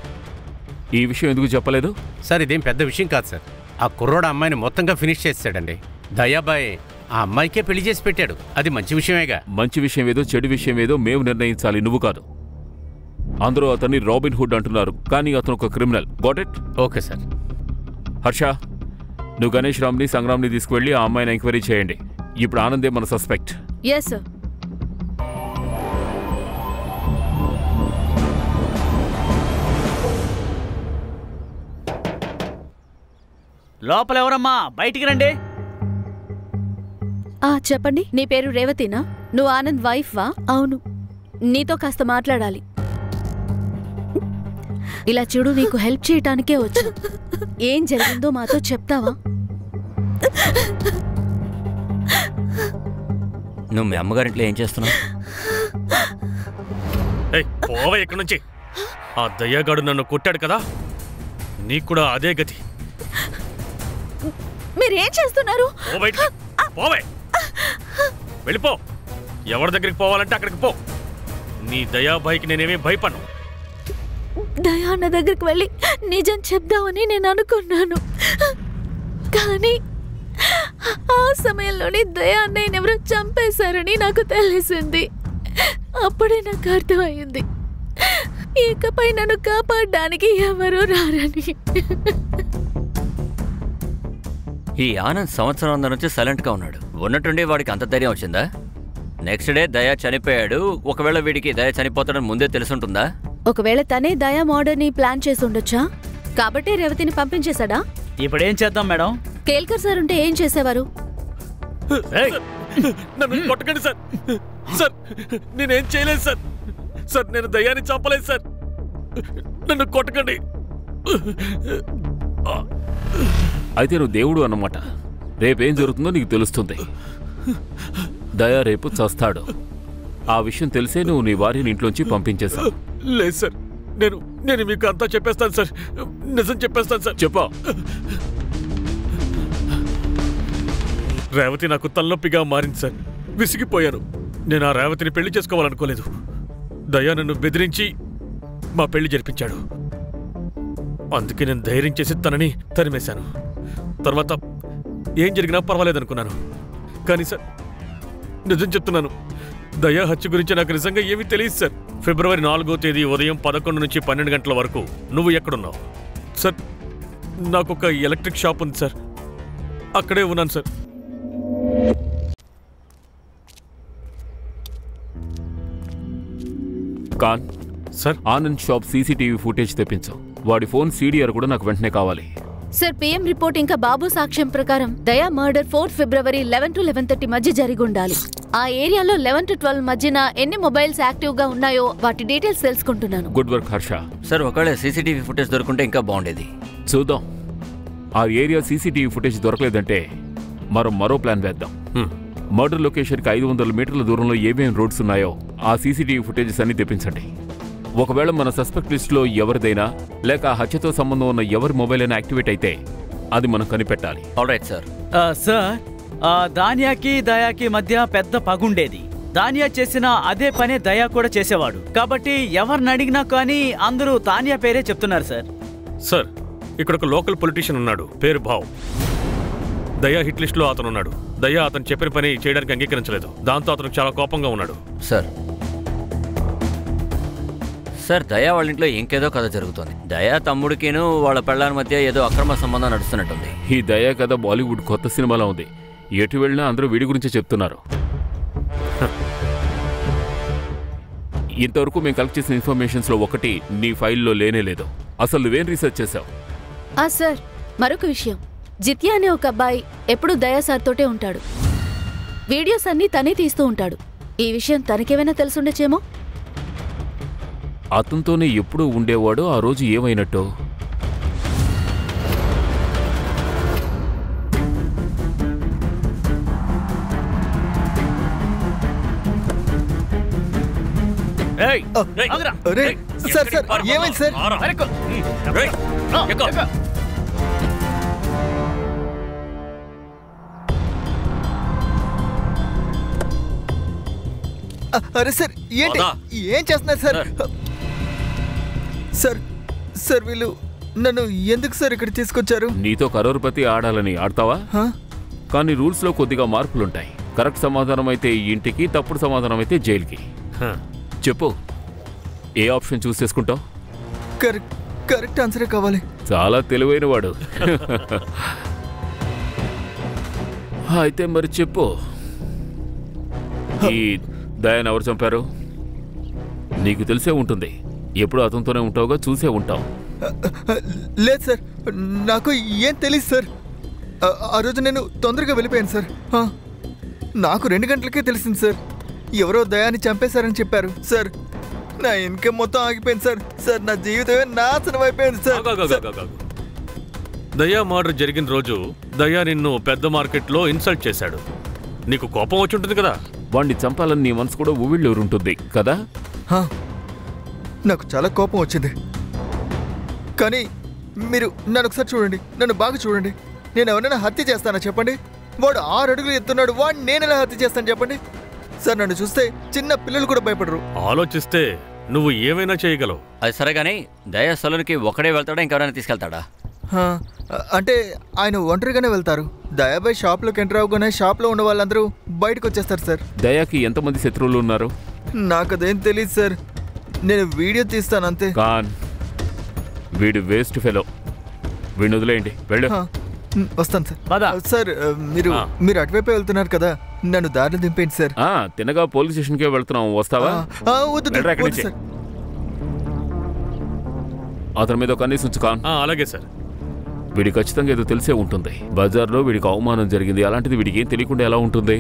ఈ విషయం ఎందుకు చెప్పలేదు? సార్, ఇదేం పెద్ద విషయం కాదు సార్. ఆ కుర్రోడు అమ్మాయిని మొత్తంగా ఫినిష్ చేసాడండి. దయాబాయ్ ఆ అమ్మాయికే పెళ్లి చేసి పెట్టాడు. అది మంచి విషయమేగా. మంచి విషయం ఏదో చెడు విషయం ఏదో మేము నిర్ణయించాలి, నువ్వు కాదు. అందరూ అతన్ని రాబిన్ హుడ్ అంటున్నారు, కానీ అతను ఒక criminal. Got it? Okay sir. Harsha, నువ్వు గణేష్ రామ్ని సంగ్రామ్ని తీసుకువెళ్ళి ఆ అమ్మాయిని ఎంక్వైరీ చేయండి. ఇప్పుడు ఆనందే మన సస్పెక్ట్. Yes sir. లోపల ఎవరమ్మా? బయటికి రండి. చెప్పండి. నీ పేరు రేవతినా? నువ్వు ఆనంద్ వైఫ్ వా? అవును. నీతో కాస్త మాట్లాడాలి. ఇలా చూడు, నీకు హెల్ప్ చేయటానికే వచ్చు. ఏం జరిగిందో మాతో చెప్తావా? నువ్వు మీ అమ్మగారింట్లో ఏం చేస్తున్నావు? పోవా ఇక్కడి నుంచి. ఆ దయ్యగాడు నన్ను కొట్టాడు కదా, నీకు కూడా అదే గతి. మీరేం చేస్తున్నారు? పోవే, వెళ్ళిపో. ఎవరి దగ్గరికి పోవాలంటే అక్కడికి పో. నీ దయాబాయికి నేనేమీ భయపడను. దయా అన్న దగ్గరికి వెళ్ళి నిజం చెప్దామని నేను అనుకున్నాను, కానీ ఆ సమయంలోనే దయా అన్నయ్యని ఎవరో చంపేశారని నాకు తెలిసింది. అప్పుడే నాకు అర్థమైంది ఇకపై నన్ను కాపాడడానికి ఎవరూ రారని. ఈ ఆనంద్ సంవత్సరం నుంచి సైలెంట్గా ఉన్నాడు. ఉన్నట్టుండి వాడికి అంత ధైర్యం వచ్చిందా? నెక్స్ట్ డే దయా చనిపోయాడు. ఒకవేళ వీడికి దయా చనిపోతాడని ముందే తెలుసుంటుందా? ఒకవేళ తనే దయా మర్డర్ ని ప్లాన్ చేసి ఉండొచ్చా? కాబట్టి రేవతిని పంపించేశాడా? ఇప్పుడేం చేద్దాం మేడం? కేల్కర్ సార్ ఉంటే ఏం చేసేవారు? నన్ను కొట్టకండి సార్. సార్ నేనేం చేయలేదు సార్. సార్ నేను దయ్యాన్ని చంపలేదు సార్. నన్ను కొట్టకండి. అయితే నువ్వు దేవుడు అన్నమాట. రేపేం జరుగుతుందో నీకు తెలుస్తుంది. దయా రేపు చస్తాడు. ఆ విషయం తెలిసే నువ్వు నీ వారిని ఇంట్లోంచి పంపించేశావు. లేదు సార్, నేను మీకు అంతా చెప్పేస్తాను సార్. నిజం చెప్పేస్తాను సార్. చెప్పా. రేవతి నాకు తలనొప్పిగా మారింది సార్. విసిగిపోయాను. నేను ఆ రేవతిని పెళ్లి చేసుకోవాలనుకోలేదు. దయా నన్ను బెదిరించి మా పెళ్లి జరిపించాడు. అందుకే నేను ధైర్యం చేసి తనని తరిమేశాను. తర్వాత ఏం జరిగినా పర్వాలేదనుకున్నాను. కానీ సార్ నిజం చెప్తున్నాను, దయా హత్య గురించి నాకు నిజంగా ఏమీ తెలియదు సార్. ఫిబ్రవరి 4వ తేదీ ఉదయం 11 నుంచి 12 గంటల వరకు నువ్వు ఎక్కడున్నావు? సార్ నాకొక ఎలక్ట్రిక్ షాప్ ఉంది సార్, అక్కడే ఉన్నాను sir. Khan sir, Anand shop CCTV footage తెప్పించు. వాడి ఫోన్ సీడీఆర్ కూడా నాకు వెంటనే కావాలి. సార్, పిఎం రిపోర్ట్ ఇంకా బాబు సాక్ష్యం ప్రకారం దయా మర్డర్ 4 ఫిబ్రవరి 11 to 11:30 మధ్య జరిగి ఉండాలి. ఆ ఏరియాలో 11 to 12 మధ్యన ఎన్ని మొబైల్స్ యాక్టివ్ గా ఉన్నాయో వాటి డీటెయిల్స్ తెలుసుకుంటున్నాను. Good work Harsha. సార్ ఒకవేళ సీసీటీవీ ఫుటేజ్ దొరుకుంటే ఇంకా బాగుండేది. చూద్దాం. ఆ ఏరియా సీసీటీవీ ఫుటేజ్ దొరకలేదంటే మరో ప్లాన్ వేద్దాం. మర్డర్ లొకేషన్కి 500 మీటర్ల దూరంలో ఏమేం రోడ్స్ ఉన్నాయో ఆ సీసీటీవీ ఫుటేజెస్ అన్ని తెప్పించండి. ఒకవేళ మన సస్పెక్ట్ లిస్ట్లో ఎవరిదైనా లేక హత్యతో సంబంధం ఉన్న ఎవరి మొబైల్ అయినా యాక్టివేట్ అయితే అది మనం కనిపెట్టాలి. Alright sir. సార్, దానియాకి దయాకి మధ్య పెద్ద పగుండేది. దానియా చేసిన అదే పనే దయా కూడా చేసేవాడు. కాబట్టి ఎవరిని అడిగినా కానీ అందరూ తానియా పేరే చెప్తున్నారు సార్. సార్, ఇక్కడ ఒక లోకల్ పొలిటీషియన్ ఉన్నాడు, పేరు భావ్. దయా హిట్ లిస్ట్ లో అతను ఉన్నాడు. దయా అతను చెప్పిన పని చేయడానికి అంగీకరించలేదు. దాంతో అతను చాలా కోపంగా ఉన్నాడు. సార్ దయా వాళ్ళ ఇంట్లో ఇంకేదో కథ జరుగుతుంది. దయా తమ్ముడికిను వాళ్ళ పెళ్ళాల మధ్య ఏదో అక్రమ సంబంధం నడుస్తున్నట్టుంది. ఈ దయా కథ బాలీవుడ్ కొత్త సినిమాలో ఉంది. ఎటు వెళ్ళినా అందరూ వీడి గురించి చెప్తున్నారు. ఇంతవరకు మేము కలెక్ట్ చేసిన ఇన్ఫర్మేషన్స్ లో ఒకటి నీ ఫైల్లో లేనే లేదు. అసలు నువ్వేం రీసెర్చ్ చేసావు? సార్, మరొక విషయం. జిత్యా అనే ఒక అబ్బాయి ఎప్పుడూ దయా సార్ తోటే ఉంటాడు. వీడియోస్ అన్నీ తనే తీస్తూ ఉంటాడు. ఈ విషయం తనకేమైనా తెలుసుండొచ్చేమో. అతనితోనే ఎప్పుడూ ఉండేవాడు. ఆ రోజు ఏమైనట్టు? సార్ సార్ ఏమైంది సార్? అరే సార్, ఏంటి ఏం చేస్తున్నారు సార్? సార్ సార్ వీళ్ళు నన్ను ఎందుకు సార్ ఇక్కడ తీసుకొచ్చారు? నీతో కరోర్పతి ఆడాలని ఆడతావా? కానీ రూల్స్ లో కొద్దిగా మార్పులుంటాయి. కరెక్ట్ సమాధానం అయితే ఇంటికి, తప్పుడు సమాధానం అయితే జైలుకి. చెప్పు, ఏ ఆప్షన్ చూస్ చేసుకుంటావు? కరెక్ట్ ఆన్సరే కావాలి. చాలా తెలివైన వాడు. అయితే మరి చెప్పు, ఈ దయాన్ని ఎవరు చంపారు? నీకు తెలిసే ఉంటుంది. ఎప్పుడు అతనితోనే ఉంటావుగా, చూసే ఉంటావు. లేదు సార్, నాకు ఏం తెలియదు సార్. ఆ రోజు నేను తొందరగా వెళ్ళిపోయాను సార్. నాకు 2 గంటలకే తెలిసింది సార్. ఎవరో దయాన్ని చంపేశారని చెప్పారు సార్. నా ఇన్కమ్ మొత్తం ఆగిపోయింది సార్. సార్ నా జీవితమే నాశనం అయిపోయింది సార్. దయా మర్డర్ జరిగిన రోజు దయా నిన్ను పెద్ద మార్కెట్లో ఇన్సల్ట్ చేశాడు. నీకు కోపం వచ్చి ఉంటుంది కదా. వాణ్ణి చంపాలని నీ మనసు కూడా ఉవ్విళ్ళూరుంటుంది కదా. నాకు చాలా కోపం వచ్చింది. కానీ మీరు నన్ను ఒకసారి చూడండి, నన్ను బాగా చూడండి. నేను ఎవరైనా హత్య చేస్తానా చెప్పండి? వాడు 6 అడుగులు ఎత్తున్నాడు, వాడిని నేను ఎలా హత్య చేస్తాను చెప్పండి? సార్ నన్ను చూస్తే చిన్న పిల్లలు కూడా భయపడరు. ఆలోచిస్తే నువ్వు ఏమైనా చేయగలవు. అది సరే కానీ దయా సలూన్కి ఒకడే వెళ్తాడా, ఇంకెవరైనా తీసుకెళ్తాడా? అంటే ఆయన ఒంటరిగానే వెళ్తారు. దయాబాయ్ షాప్లోకి ఎంటర్ అవగానే షాప్లో ఉన్న వాళ్ళందరూ బయటకు వచ్చేస్తారు సార్. దయాకి ఎంతమంది శత్రువులు ఉన్నారు? నాకు అదేం తెలియదు సార్. నేను వీడియో తీస్తాను అంతే. కాన్, వీడు వేస్ట్ ఫెలో. వీడిని వదిలేయండి, వెళ్ళు. వస్తాను సార్. సార్ మీరు అటువైపే వెళ్తున్నారు కదా, నన్ను దారిలో దింపేయండి సార్. తినగా పోలీస్ స్టేషన్కే వెళ్తున్నాం, వస్తావా? అతని మీద కనీసం ఉంచు కాన్. అలాగే సార్. వీడికి ఖచ్చితంగా ఏదో తెలిసే ఉంటుంది. బజార్లో వీడికి అవమానం జరిగింది, అలాంటిది వీడికి ఏం తెలియకుండా ఎలా ఉంటుంది?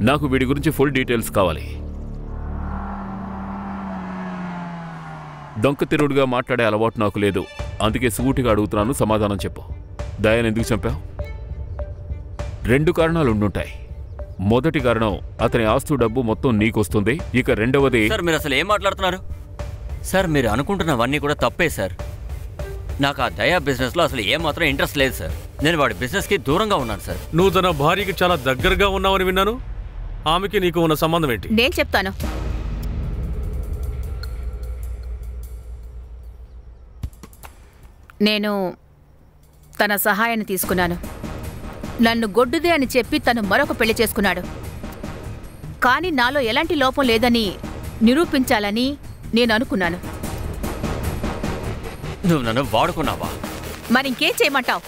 నాకు వీడి గురించి ఫుల్ డీటెయిల్స్ కావాలి. డొంక తిరుగుడుగా మాట్లాడే అలవాటు నాకు లేదు, అందుకే సూటిగా అడుగుతున్నాను, సమాధానం చెప్పు. దయాను ఎందుకు చంపావు? 2 కారణాలు ఉండుంటాయి. మొదటి కారణం అతని ఆస్తు డబ్బు మొత్తం నీకొస్తుంది. ఇక రెండవది... సార్ మీరు అసలు ఏం మాట్లాడుతున్నారు సార్? మీరు అనుకుంటున్నవన్నీ కూడా తప్పే సార్. నాకు ఆ దయా బిజినెస్లో అసలు ఏమాత్రం ఇంట్రెస్ట్ లేదు సార్. నేను వాడి బిజినెస్కి దూరంగా ఉన్నాను సార్. నువ్వు తన భార్యకి చాలా దగ్గరగా ఉన్నావని విన్నాను. ఆమెకి నీకు ఉన్న సంబంధం ఏంటి? నేను చెప్తాను. నేను తన సహాయాన్ని తీసుకున్నాను. నన్ను గొడ్డుదే అని చెప్పి తను మరొక పెళ్లి చేసుకున్నాడు. కానీ నాలో ఎలాంటి లోపం లేదని నిరూపించాలని నేను అనుకున్నాను. నువ్వు నన్ను వాడుకున్నావా? మరింకేం చేయమంటావు?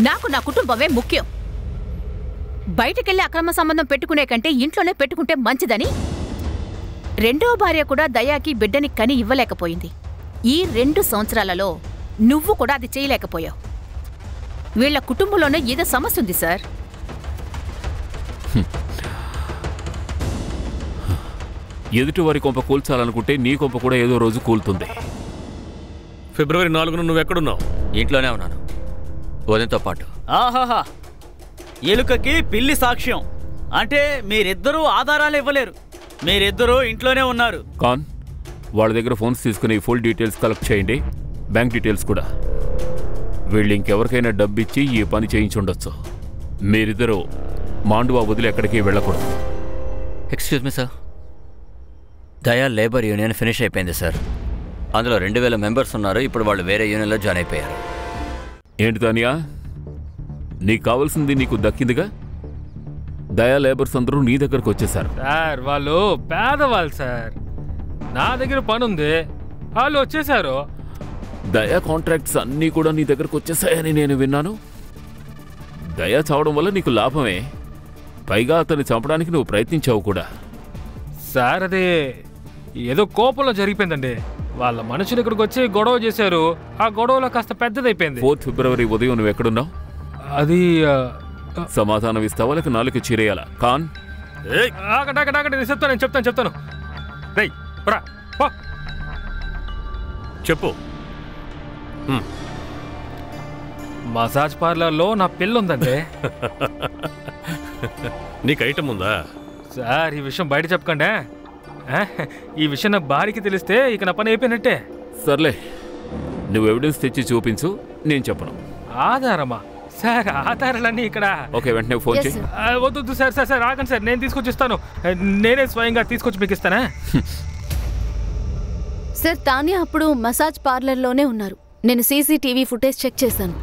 నాకు నా కుటుంబమే ముఖ్యం. బయటకెళ్ళి అక్రమ సంబంధం పెట్టుకునే కంటే ఇంట్లోనే పెట్టుకుంటే మంచిదని రెండో భార్య కూడా దయాకి బిడ్డని కని ఇవ్వలేకపోయింది. ఈ 2 సంవత్సరాలలో నువ్వు కూడా అది చేయలేకపోయావు. వీళ్ల కుటుంబంలోనే ఏదో సమస్య ఉంది సార్. ఎదుటివారి కొంప కూల్చాలనుకుంటే నీ కొంప కూడా ఏదో రోజు కూలుతుంది. ఫిబ్రవరి 4న నువ్వెక్కడున్నావు? ఇంట్లోనే ఉన్నాను, ఉదయంతో పాటు. ఆహాహా, ఎలుకకి పిల్లి సాక్ష్యం అంటే మీరిద్దరూ ఆధారాలు ఇవ్వలేరు. మీరిద్దరూ ఇంట్లోనే ఉన్నారు. కాన్, వాళ్ళ దగ్గర ఫోన్స్ తీసుకుని ఫుల్ డీటెయిల్స్ కలెక్ట్ చేయండి, బ్యాంక్ డీటెయిల్స్ కూడా. వీళ్ళు ఇంకెవరికైనా డబ్బిచ్చి ఈ పని చేయించుండొచ్చు. మీరిద్దరూ మాండువా వదిలి ఎక్కడికి వెళ్ళకూడదు. ఎక్స్క్యూజ్ మీ సార్, దయా లేబర్ యూనియన్ ఫినిష్ అయిపోయింది సార్. అందులో 2000 మెంబర్స్ ఉన్నారు. ఇప్పుడు వాళ్ళు వేరే యూనియన్లో జాయిన్ అయిపోయారు. ఏంటి తానియా, నీకు కావాల్సింది నీకు దక్కిందిగా. దయా లేబర్స్ అందరూ నీ దగ్గరకు వచ్చేసారు. సార్ వాళ్ళు పేదవాళ్ళు సార్, నా దగ్గర పని ఉంది, వాళ్ళు వచ్చేసారు. దయా కాంట్రాక్ట్స్ అన్నీ కూడా నీ దగ్గరకు వచ్చేసాయని నేను విన్నాను. దయా చావడం వల్ల నీకు లాభమే, పైగా అతన్ని చంపడానికి నువ్వు ప్రయత్నించావు కూడా. సార్ అది ఏదో కోపంలో జరిగిపోయిందండి. వాళ్ళ మనుషులు ఇక్కడికి వచ్చి గొడవ చేశారు. ఆ గొడవలో కాస్త పెద్దదైపోయింది. 4 ఫిబ్రవరి ఉదయం నువ్వు ఎక్కడున్నావు? అది సమాధానం ఇస్తావా లేక నాలుగు చీరేయాలా? కాన్, నేను చెప్తాను. రేయ్ రా, చెప్పు. మసాజ్ పార్లర్లో నా పిల్ల ఉందండి. నీకు ఐటమ్ ఉందా? సార్ ఈ విషయం బయట చెప్పకండి. ఈ విషయం నా భార్యకి తెలిస్తే ఇక నా పని అయిపోయినట్టే. సర్లే, నువ్వు ఎవిడెన్స్ తెచ్చి చూపించు, నేను చెప్పను. ఆధారమా? సార్ ఆధారాలన్నీ ఇక్కడ. ఓకే, వెంటనే ఫోన్ చేయి. వద్దు సార్ ఆగండి సార్, నేను తీసుకొచ్చి ఇస్తాను. నేనే స్వయంగా తీసుకొచ్చి మీకు ఇస్తానా? సార్ తానియా అప్పుడు మసాజ్ పార్లర్లోనే ఉన్నారు. నేను సీసీటీవీ ఫుటేజ్ చెక్ చేశాను.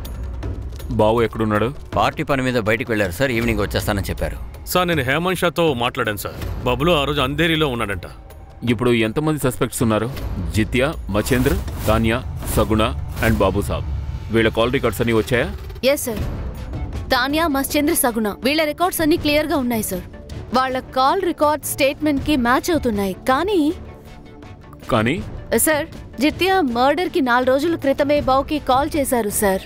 బావు ఎక్కడున్నాడు? పార్టీ పని మీద బయటికి వెళ్ళారు సార్. ఈవినింగ్ వచ్చేస్తానని చెప్పారు. సార్ నేను హేమంత్ షాతో మాట్లాడాను సార్. బబులు ఆ రోజు అంధేరిలో ఉన్నాడంట. ఇప్పుడు ఎంతమంది సస్పెక్ట్స్ ఉన్నారు? జిత్యా, మచేంద్ర, తానియా, సగుణ అండ్ బాబు సాబ్. వీళ్ళ కాల్ రికార్డ్స్ అన్నీ వచ్చాయా? Yes sir. తానియా, మచేంద్ర, సగుణ వీళ్ళ రికార్డ్స్ అన్నీ క్లియర్గా ఉన్నాయి సార్. వాళ్ళ కాల్ రికార్డ్ స్టేట్మెంట్కి మ్యాచ్ అవుతున్నాయి. కానీ సార్ జిత్యా మర్డర్కి 4 రోజుల క్రితమే బావుకి కాల్ చేశారు సార్.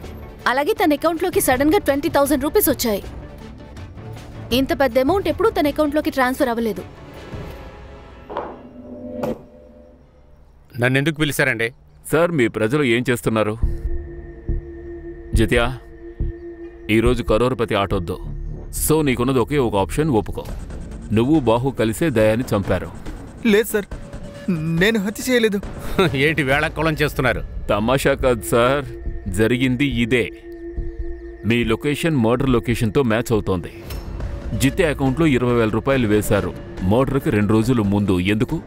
అలాగే తన అకౌంట్లోకి సడన్గా 20,000 రూపీస్ వచ్చాయి. ఇంత పెద్ద అమౌంట్ ఎప్పుడూ తన అకౌంట్లోకి ట్రాన్స్ఫర్ అవ్వలేదు. నన్ను ఎందుకు పిలిచారండి? సార్ మీ ప్రజలు ఏం చేస్తున్నారు? జిత్యా, ఈరోజు కరోర్పతి ఆటొద్దు. సో నీకున్నది ఒకే ఒక ఆప్షన్, ఒప్పుకో. నువ్వు బాహు కలిసే దయాన్ని చంపారు. లేదు సార్, నేను హత్య చేయలేదు. ఏంటి వేళాకోళం చేస్తున్నారు? తమాషా కాదు సార్, జరిగింది ఇదే. మీ లొకేషన్ మర్డర్ లొకేషన్తో మ్యాచ్ అవుతోంది. జిత్యా అకౌంట్లో 20,000 రూపాయలు వేశారు మర్డర్కి 2 రోజుల ముందు. ఎందుకు?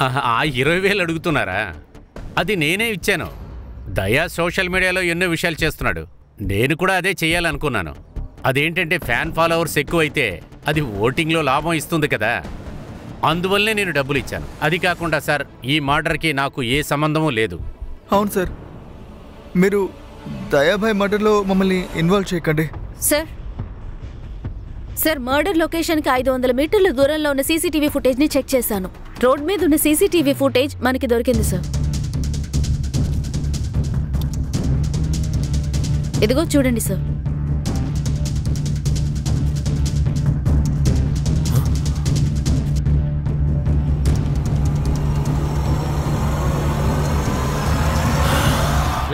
ఆ 20,000 అడుగుతున్నారా? అది నేనే ఇచ్చాను. దయా సోషల్ మీడియాలో ఎన్నో విషయాలు చేస్తున్నాడు. నేను కూడా అదే చేయాలనుకున్నాను. అదేంటంటే ఫ్యాన్ ఫాలోవర్స్ ఎక్కువైతే అది ఓటింగ్లో లాభం ఇస్తుంది కదా, అందువల్లనే నేను డబ్బులు ఇచ్చాను. అది కాకుండా సార్, ఈ మర్డర్కి నాకు ఏ సంబంధమూ లేదు. అవును సార్, మీరు దయాభాయ్ మర్డర్లో మమ్మల్ని ఇన్వాల్వ్ చేయకండి. సార్ మర్డర్ లొకేషన్కి 500 మీటర్ల దూరంలో ఉన్న సీసీటీవీ ఫుటేజ్ని చెక్ చేశాను. రోడ్ మీద ఉన్న సీసీటీవీ ఫుటేజ్ మనకి దొరికింది సార్. ఇదిగో చూడండి సార్.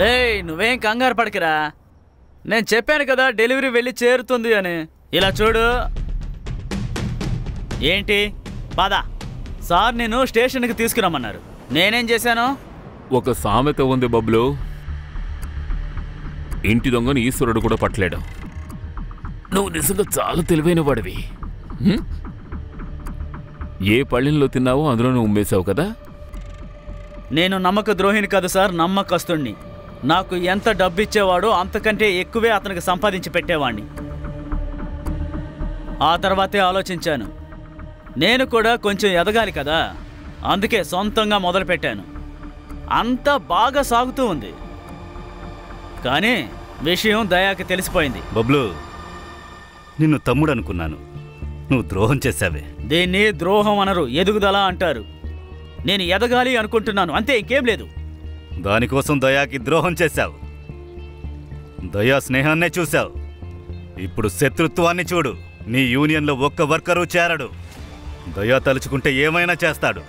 రేయ్, నువ్వేం కంగారు పడకరా. నేను చెప్పాను కదా డెలివరీ వెళ్ళి చేరుతుంది అని. ఇలా చూడు. ఏంటి పద, సార్ నేను స్టేషన్కి తీసుకురమ్మన్నారు. నేనేం చేశాను? ఒక సామెత ఉంది బబ్లు, ఇంటి దొంగను ఈశ్వరుడు కూడా పట్టలేడు. నువ్వు నిజంగా చాలా తెలివైన వాడివి. ఏ పళ్ళెంలో తిన్నావో అందులోనే ఉమ్మేశావు కదా. నేను నమ్మక ద్రోహిని కాదు సార్, నమ్మకస్తుణ్ణి. నాకు ఎంత డబ్బు ఇచ్చేవాడో అంతకంటే ఎక్కువే అతనికి సంపాదించి పెట్టేవాణ్ణి. ఆ తర్వాతే ఆలోచించాను, నేను కూడా కొంచెం ఎదగాలి కదా, అందుకే సొంతంగా మొదలుపెట్టాను. అంతా బాగా సాగుతూ ఉంది. కానీ విషయం దయాకి తెలిసిపోయింది. బబ్లు, నిన్ను తమ్ముడు అనుకున్నాను, నువ్వు ద్రోహం చేశావే. దీన్ని ద్రోహం అనరు, ఎదుగుదల అంటారు. నేను ఎదగాలి అనుకుంటున్నాను, అంతే, ఇంకేం లేదు. దానికోసం దయాకి ద్రోహం చేశావు. దయా స్నేహాన్నే చూశావు, ఇప్పుడు శత్రుత్వాన్ని చూడు. నీ యూనియన్లో ఒక్క వర్కరు చేరడు. దయా తలుచుకుంటే ఏమైనా చేస్తాడు.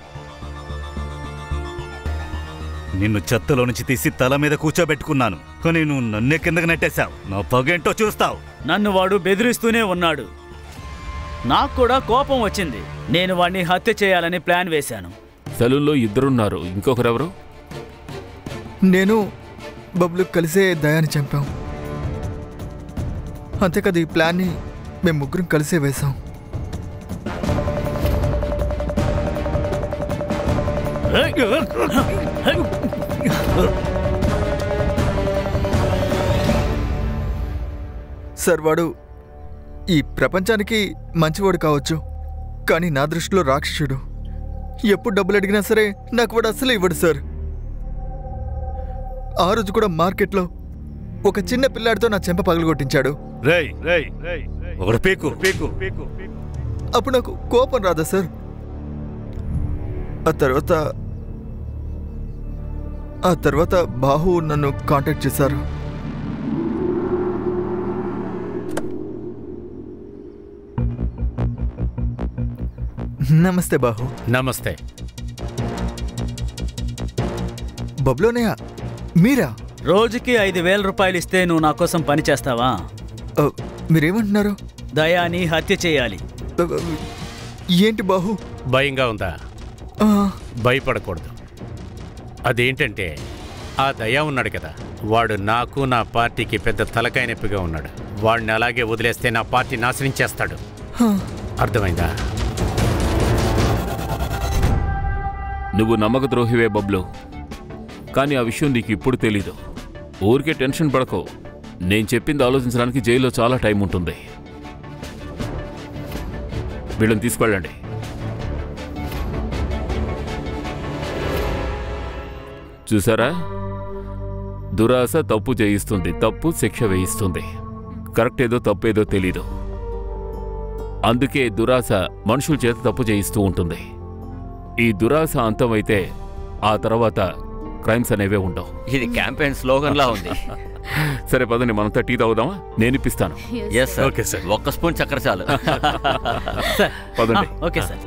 నిన్ను చెత్తలో నుంచి తీసి తల మీద కూర్చోబెట్టుకున్నాను, కానీ నువ్వు నన్నే కిందకి నెట్టేశావు. నా పగేంటో చూస్తావు. నన్ను వాడు బెదిరిస్తూనే ఉన్నాడు. నాకు కూడా కోపం వచ్చింది. నేను వాడిని హత్య చేయాలని ప్లాన్ వేశాను. సెలవుల్లో ఇద్దరున్నారు, ఇంకొకరెవరు? నేను బబ్లు కలిసే దయాన్ని చంపాం. అంతేకాదు, ఈ ప్లాన్ని మేము ముగ్గురం కలిసే వేశాం. సార్, వాడు ఈ ప్రపంచానికి మంచివాడు కావచ్చు, కానీ నా దృష్టిలో రాక్షసుడు. ఎప్పుడు డబ్బులు అడిగినా సరే నాకు వాడు అసలు ఇవ్వడు సార్. ఆ రోజు కూడా మార్కెట్లో ఒక చిన్న పిల్లాడితో నా చెంప పగలగొట్టించాడు. అప్పుడు నాకు కోపం రాదా సార్? ఆ తర్వాత బాహు నన్ను కాంటాక్ట్ చేశారు. నమస్తే బాహు. నమస్తే. బబ్లోనయ్య, మీరా? రోజుకి 5,000 రూపాయలు ఇస్తే నువ్వు నా కోసం పని చేస్తావా? మీరేమంటున్నారు? దయాని హత్య చేయాలి. ఏంటి బాహు? భయంగా ఉందా? భయపడకూడదు. అదేంటంటే ఆ దయా ఉన్నాడు కదా, వాడు నాకు నా పార్టీకి పెద్ద తలకాయ నొప్పిగా ఉన్నాడు. వాడిని అలాగే వదిలేస్తే నా పార్టీ నాశనం చేస్తాడు. అర్థమైందా? నువ్వు నమ్మక ద్రోహివే బబ్లు, కానీ ఆ విషయం నీకు ఇప్పుడు తెలీదు. ఊరికే టెన్షన్ పడకో. నేను చెప్పింది ఆలోచించడానికి జైల్లో చాలా టైం ఉంటుంది. వీళ్ళని తీసుకెళ్ళండి. చూసారా, దురాశ తప్పు చేయిస్తుంది, తప్పు శిక్ష వేయిస్తుంది. కరెక్ట్ ఏదో తప్పేదో తెలీదు. అందుకే దురాశ మనుషుల చేత తప్పు చేయిస్తూ ఉంటుంది. ఈ దురాశ అంతమైతే ఆ తర్వాత క్రైమ్స్ అనేవే ఉండవు. ఇది క్యాంపెయిన్ స్లోగన్ లా ఉంది. సరే పదండి, మనంతా టీ తాగుదామా? నేను ఇప్పిస్తాను. ఓకే సార్, ఒక్క స్పూన్ చక్కెర చాలు. పదండి. Okay sir.